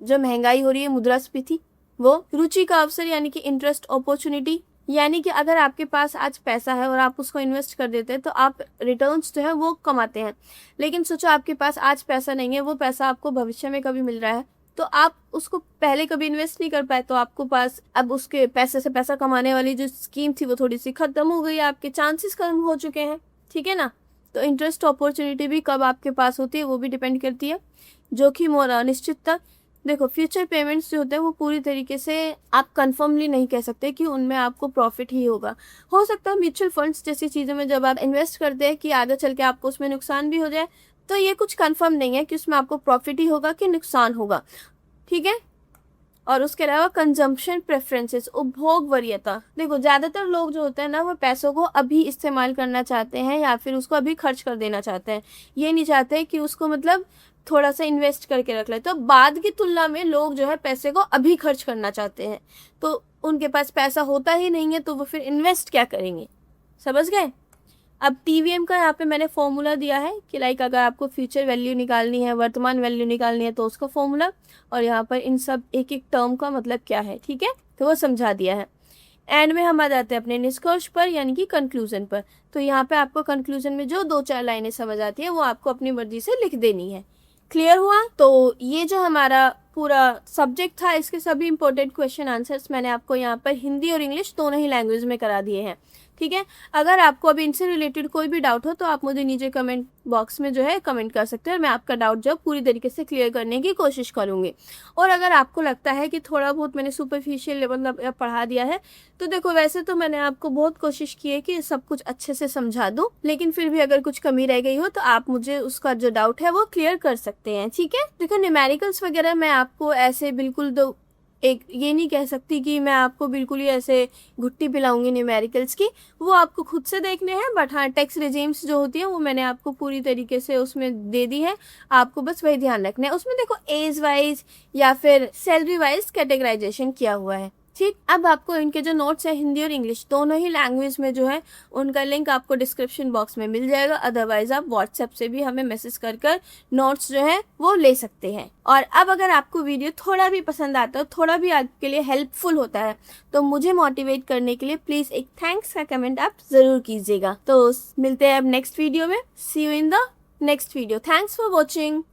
जो महंगाई हो रही है, मुद्रास्फीति, वो रुचि का अवसर यानी कि इंटरेस्ट अपॉर्चुनिटी, यानी कि अगर आपके पास आज पैसा है और आप उसको इन्वेस्ट कर देते हैं तो आप रिटर्न्स जो है वो कमाते हैं। लेकिन सोचो आपके पास आज पैसा नहीं है, वो पैसा आपको भविष्य में कभी मिल रहा है, तो आप उसको पहले कभी इन्वेस्ट नहीं कर पाए, तो आपको पास अब उसके पैसे से पैसा कमाने वाली जो स्कीम थी वो थोड़ी सी खत्म हो गई, आपके चांसेस कम हो चुके हैं, ठीक है ना। तो इंटरेस्ट अपॉर्चुनिटी भी कब आपके पास होती है वो भी डिपेंड करती है। जोखिम और अनिश्चितता, देखो फ्यूचर पेमेंट्स जो होते हैं वो पूरी तरीके से आप कंफर्मली नहीं कह सकते कि उनमें आपको प्रॉफिट ही होगा। हो सकता है म्यूचुअल फंड्स जैसी चीज़ों में जब आप इन्वेस्ट करते हैं कि आगे चल के आपको उसमें नुकसान भी हो जाए, तो ये कुछ कंफर्म नहीं है कि उसमें आपको प्रॉफिट ही होगा कि नुकसान होगा, ठीक है। और उसके अलावा कंजम्पशन प्रेफरेंसेस, उपभोग वरीयता, देखो ज़्यादातर लोग जो होते हैं ना वो पैसों को अभी इस्तेमाल करना चाहते हैं या फिर उसको अभी खर्च कर देना चाहते हैं, ये नहीं चाहते कि उसको मतलब थोड़ा सा इन्वेस्ट करके रख ले। तो बाद की तुलना में लोग जो है पैसे को अभी खर्च करना चाहते हैं, तो उनके पास पैसा होता ही नहीं है तो वो फिर इन्वेस्ट क्या करेंगे, समझ गए। अब TVM का यहाँ पे मैंने फॉर्मूला दिया है कि लाइक अगर आपको फ्यूचर वैल्यू निकालनी है, वर्तमान वैल्यू निकालनी है, तो उसका फॉर्मूला, और यहाँ पर इन सब एक एक टर्म का मतलब क्या है, ठीक है, तो वो समझा दिया है। एंड में हम आ जाते हैं अपने निष्कर्ष पर यानी कि कंक्लूजन पर। तो यहाँ पे आपको कंक्लूजन में जो 2-4 लाइनें समझ आती है वो आपको अपनी मर्जी से लिख देनी है। क्लियर हुआ। तो ये जो हमारा पूरा सब्जेक्ट था इसके सभी इंपॉर्टेंट क्वेश्चन आंसर्स मैंने आपको यहाँ पर हिंदी और इंग्लिश दोनों ही लैंग्वेज में करा दिए हैं, ठीक है। अगर आपको अभी इनसे रिलेटेड कोई भी डाउट हो तो आप मुझे नीचे कमेंट बॉक्स में जो है कमेंट कर सकते हैं और मैं आपका डाउट जो पूरी तरीके से क्लियर करने की कोशिश करूँगी। और अगर आपको लगता है कि थोड़ा बहुत मैंने सुपरफिशियल लेवल पढ़ा दिया है, तो देखो वैसे तो मैंने आपको बहुत कोशिश की है कि सब कुछ अच्छे से समझा दूँ, लेकिन फिर भी अगर कुछ कमी रह गई हो तो आप मुझे उसका जो डाउट है वो क्लियर कर सकते हैं, ठीक है। देखो न्यूमेरिकल्स वगैरह मैं आपको ऐसे बिल्कुल एक ये नहीं कह सकती कि मैं आपको बिल्कुल ही ऐसे घुट्टी पिलाऊंगी न्यूमेरिकल्स की, वो आपको खुद से देखने हैं। बट हाँ, टैक्स रेजिम्स जो होती हैं वो मैंने आपको पूरी तरीके से उसमें दे दी है, आपको बस वही ध्यान रखना है। उसमें देखो एज वाइज या फिर सैलरी वाइज कैटेगराइजेशन किया हुआ है, ठीक। अब आपको इनके जो नोट्स है हिंदी और इंग्लिश दोनों ही लैंग्वेज में जो है उनका लिंक आपको डिस्क्रिप्शन बॉक्स में मिल जाएगा। अदरवाइज आप व्हाट्सएप से भी हमें मैसेज कर कर नोट्स जो है वो ले सकते हैं। और अब अगर आपको वीडियो थोड़ा भी पसंद आता है, थोड़ा भी आपके लिए हेल्पफुल होता है, तो मुझे मोटिवेट करने के लिए प्लीज एक थैंक्स का कमेंट आप जरूर कीजिएगा। तो मिलते हैं अब नेक्स्ट वीडियो में। See you in the next video. Thanks for watching.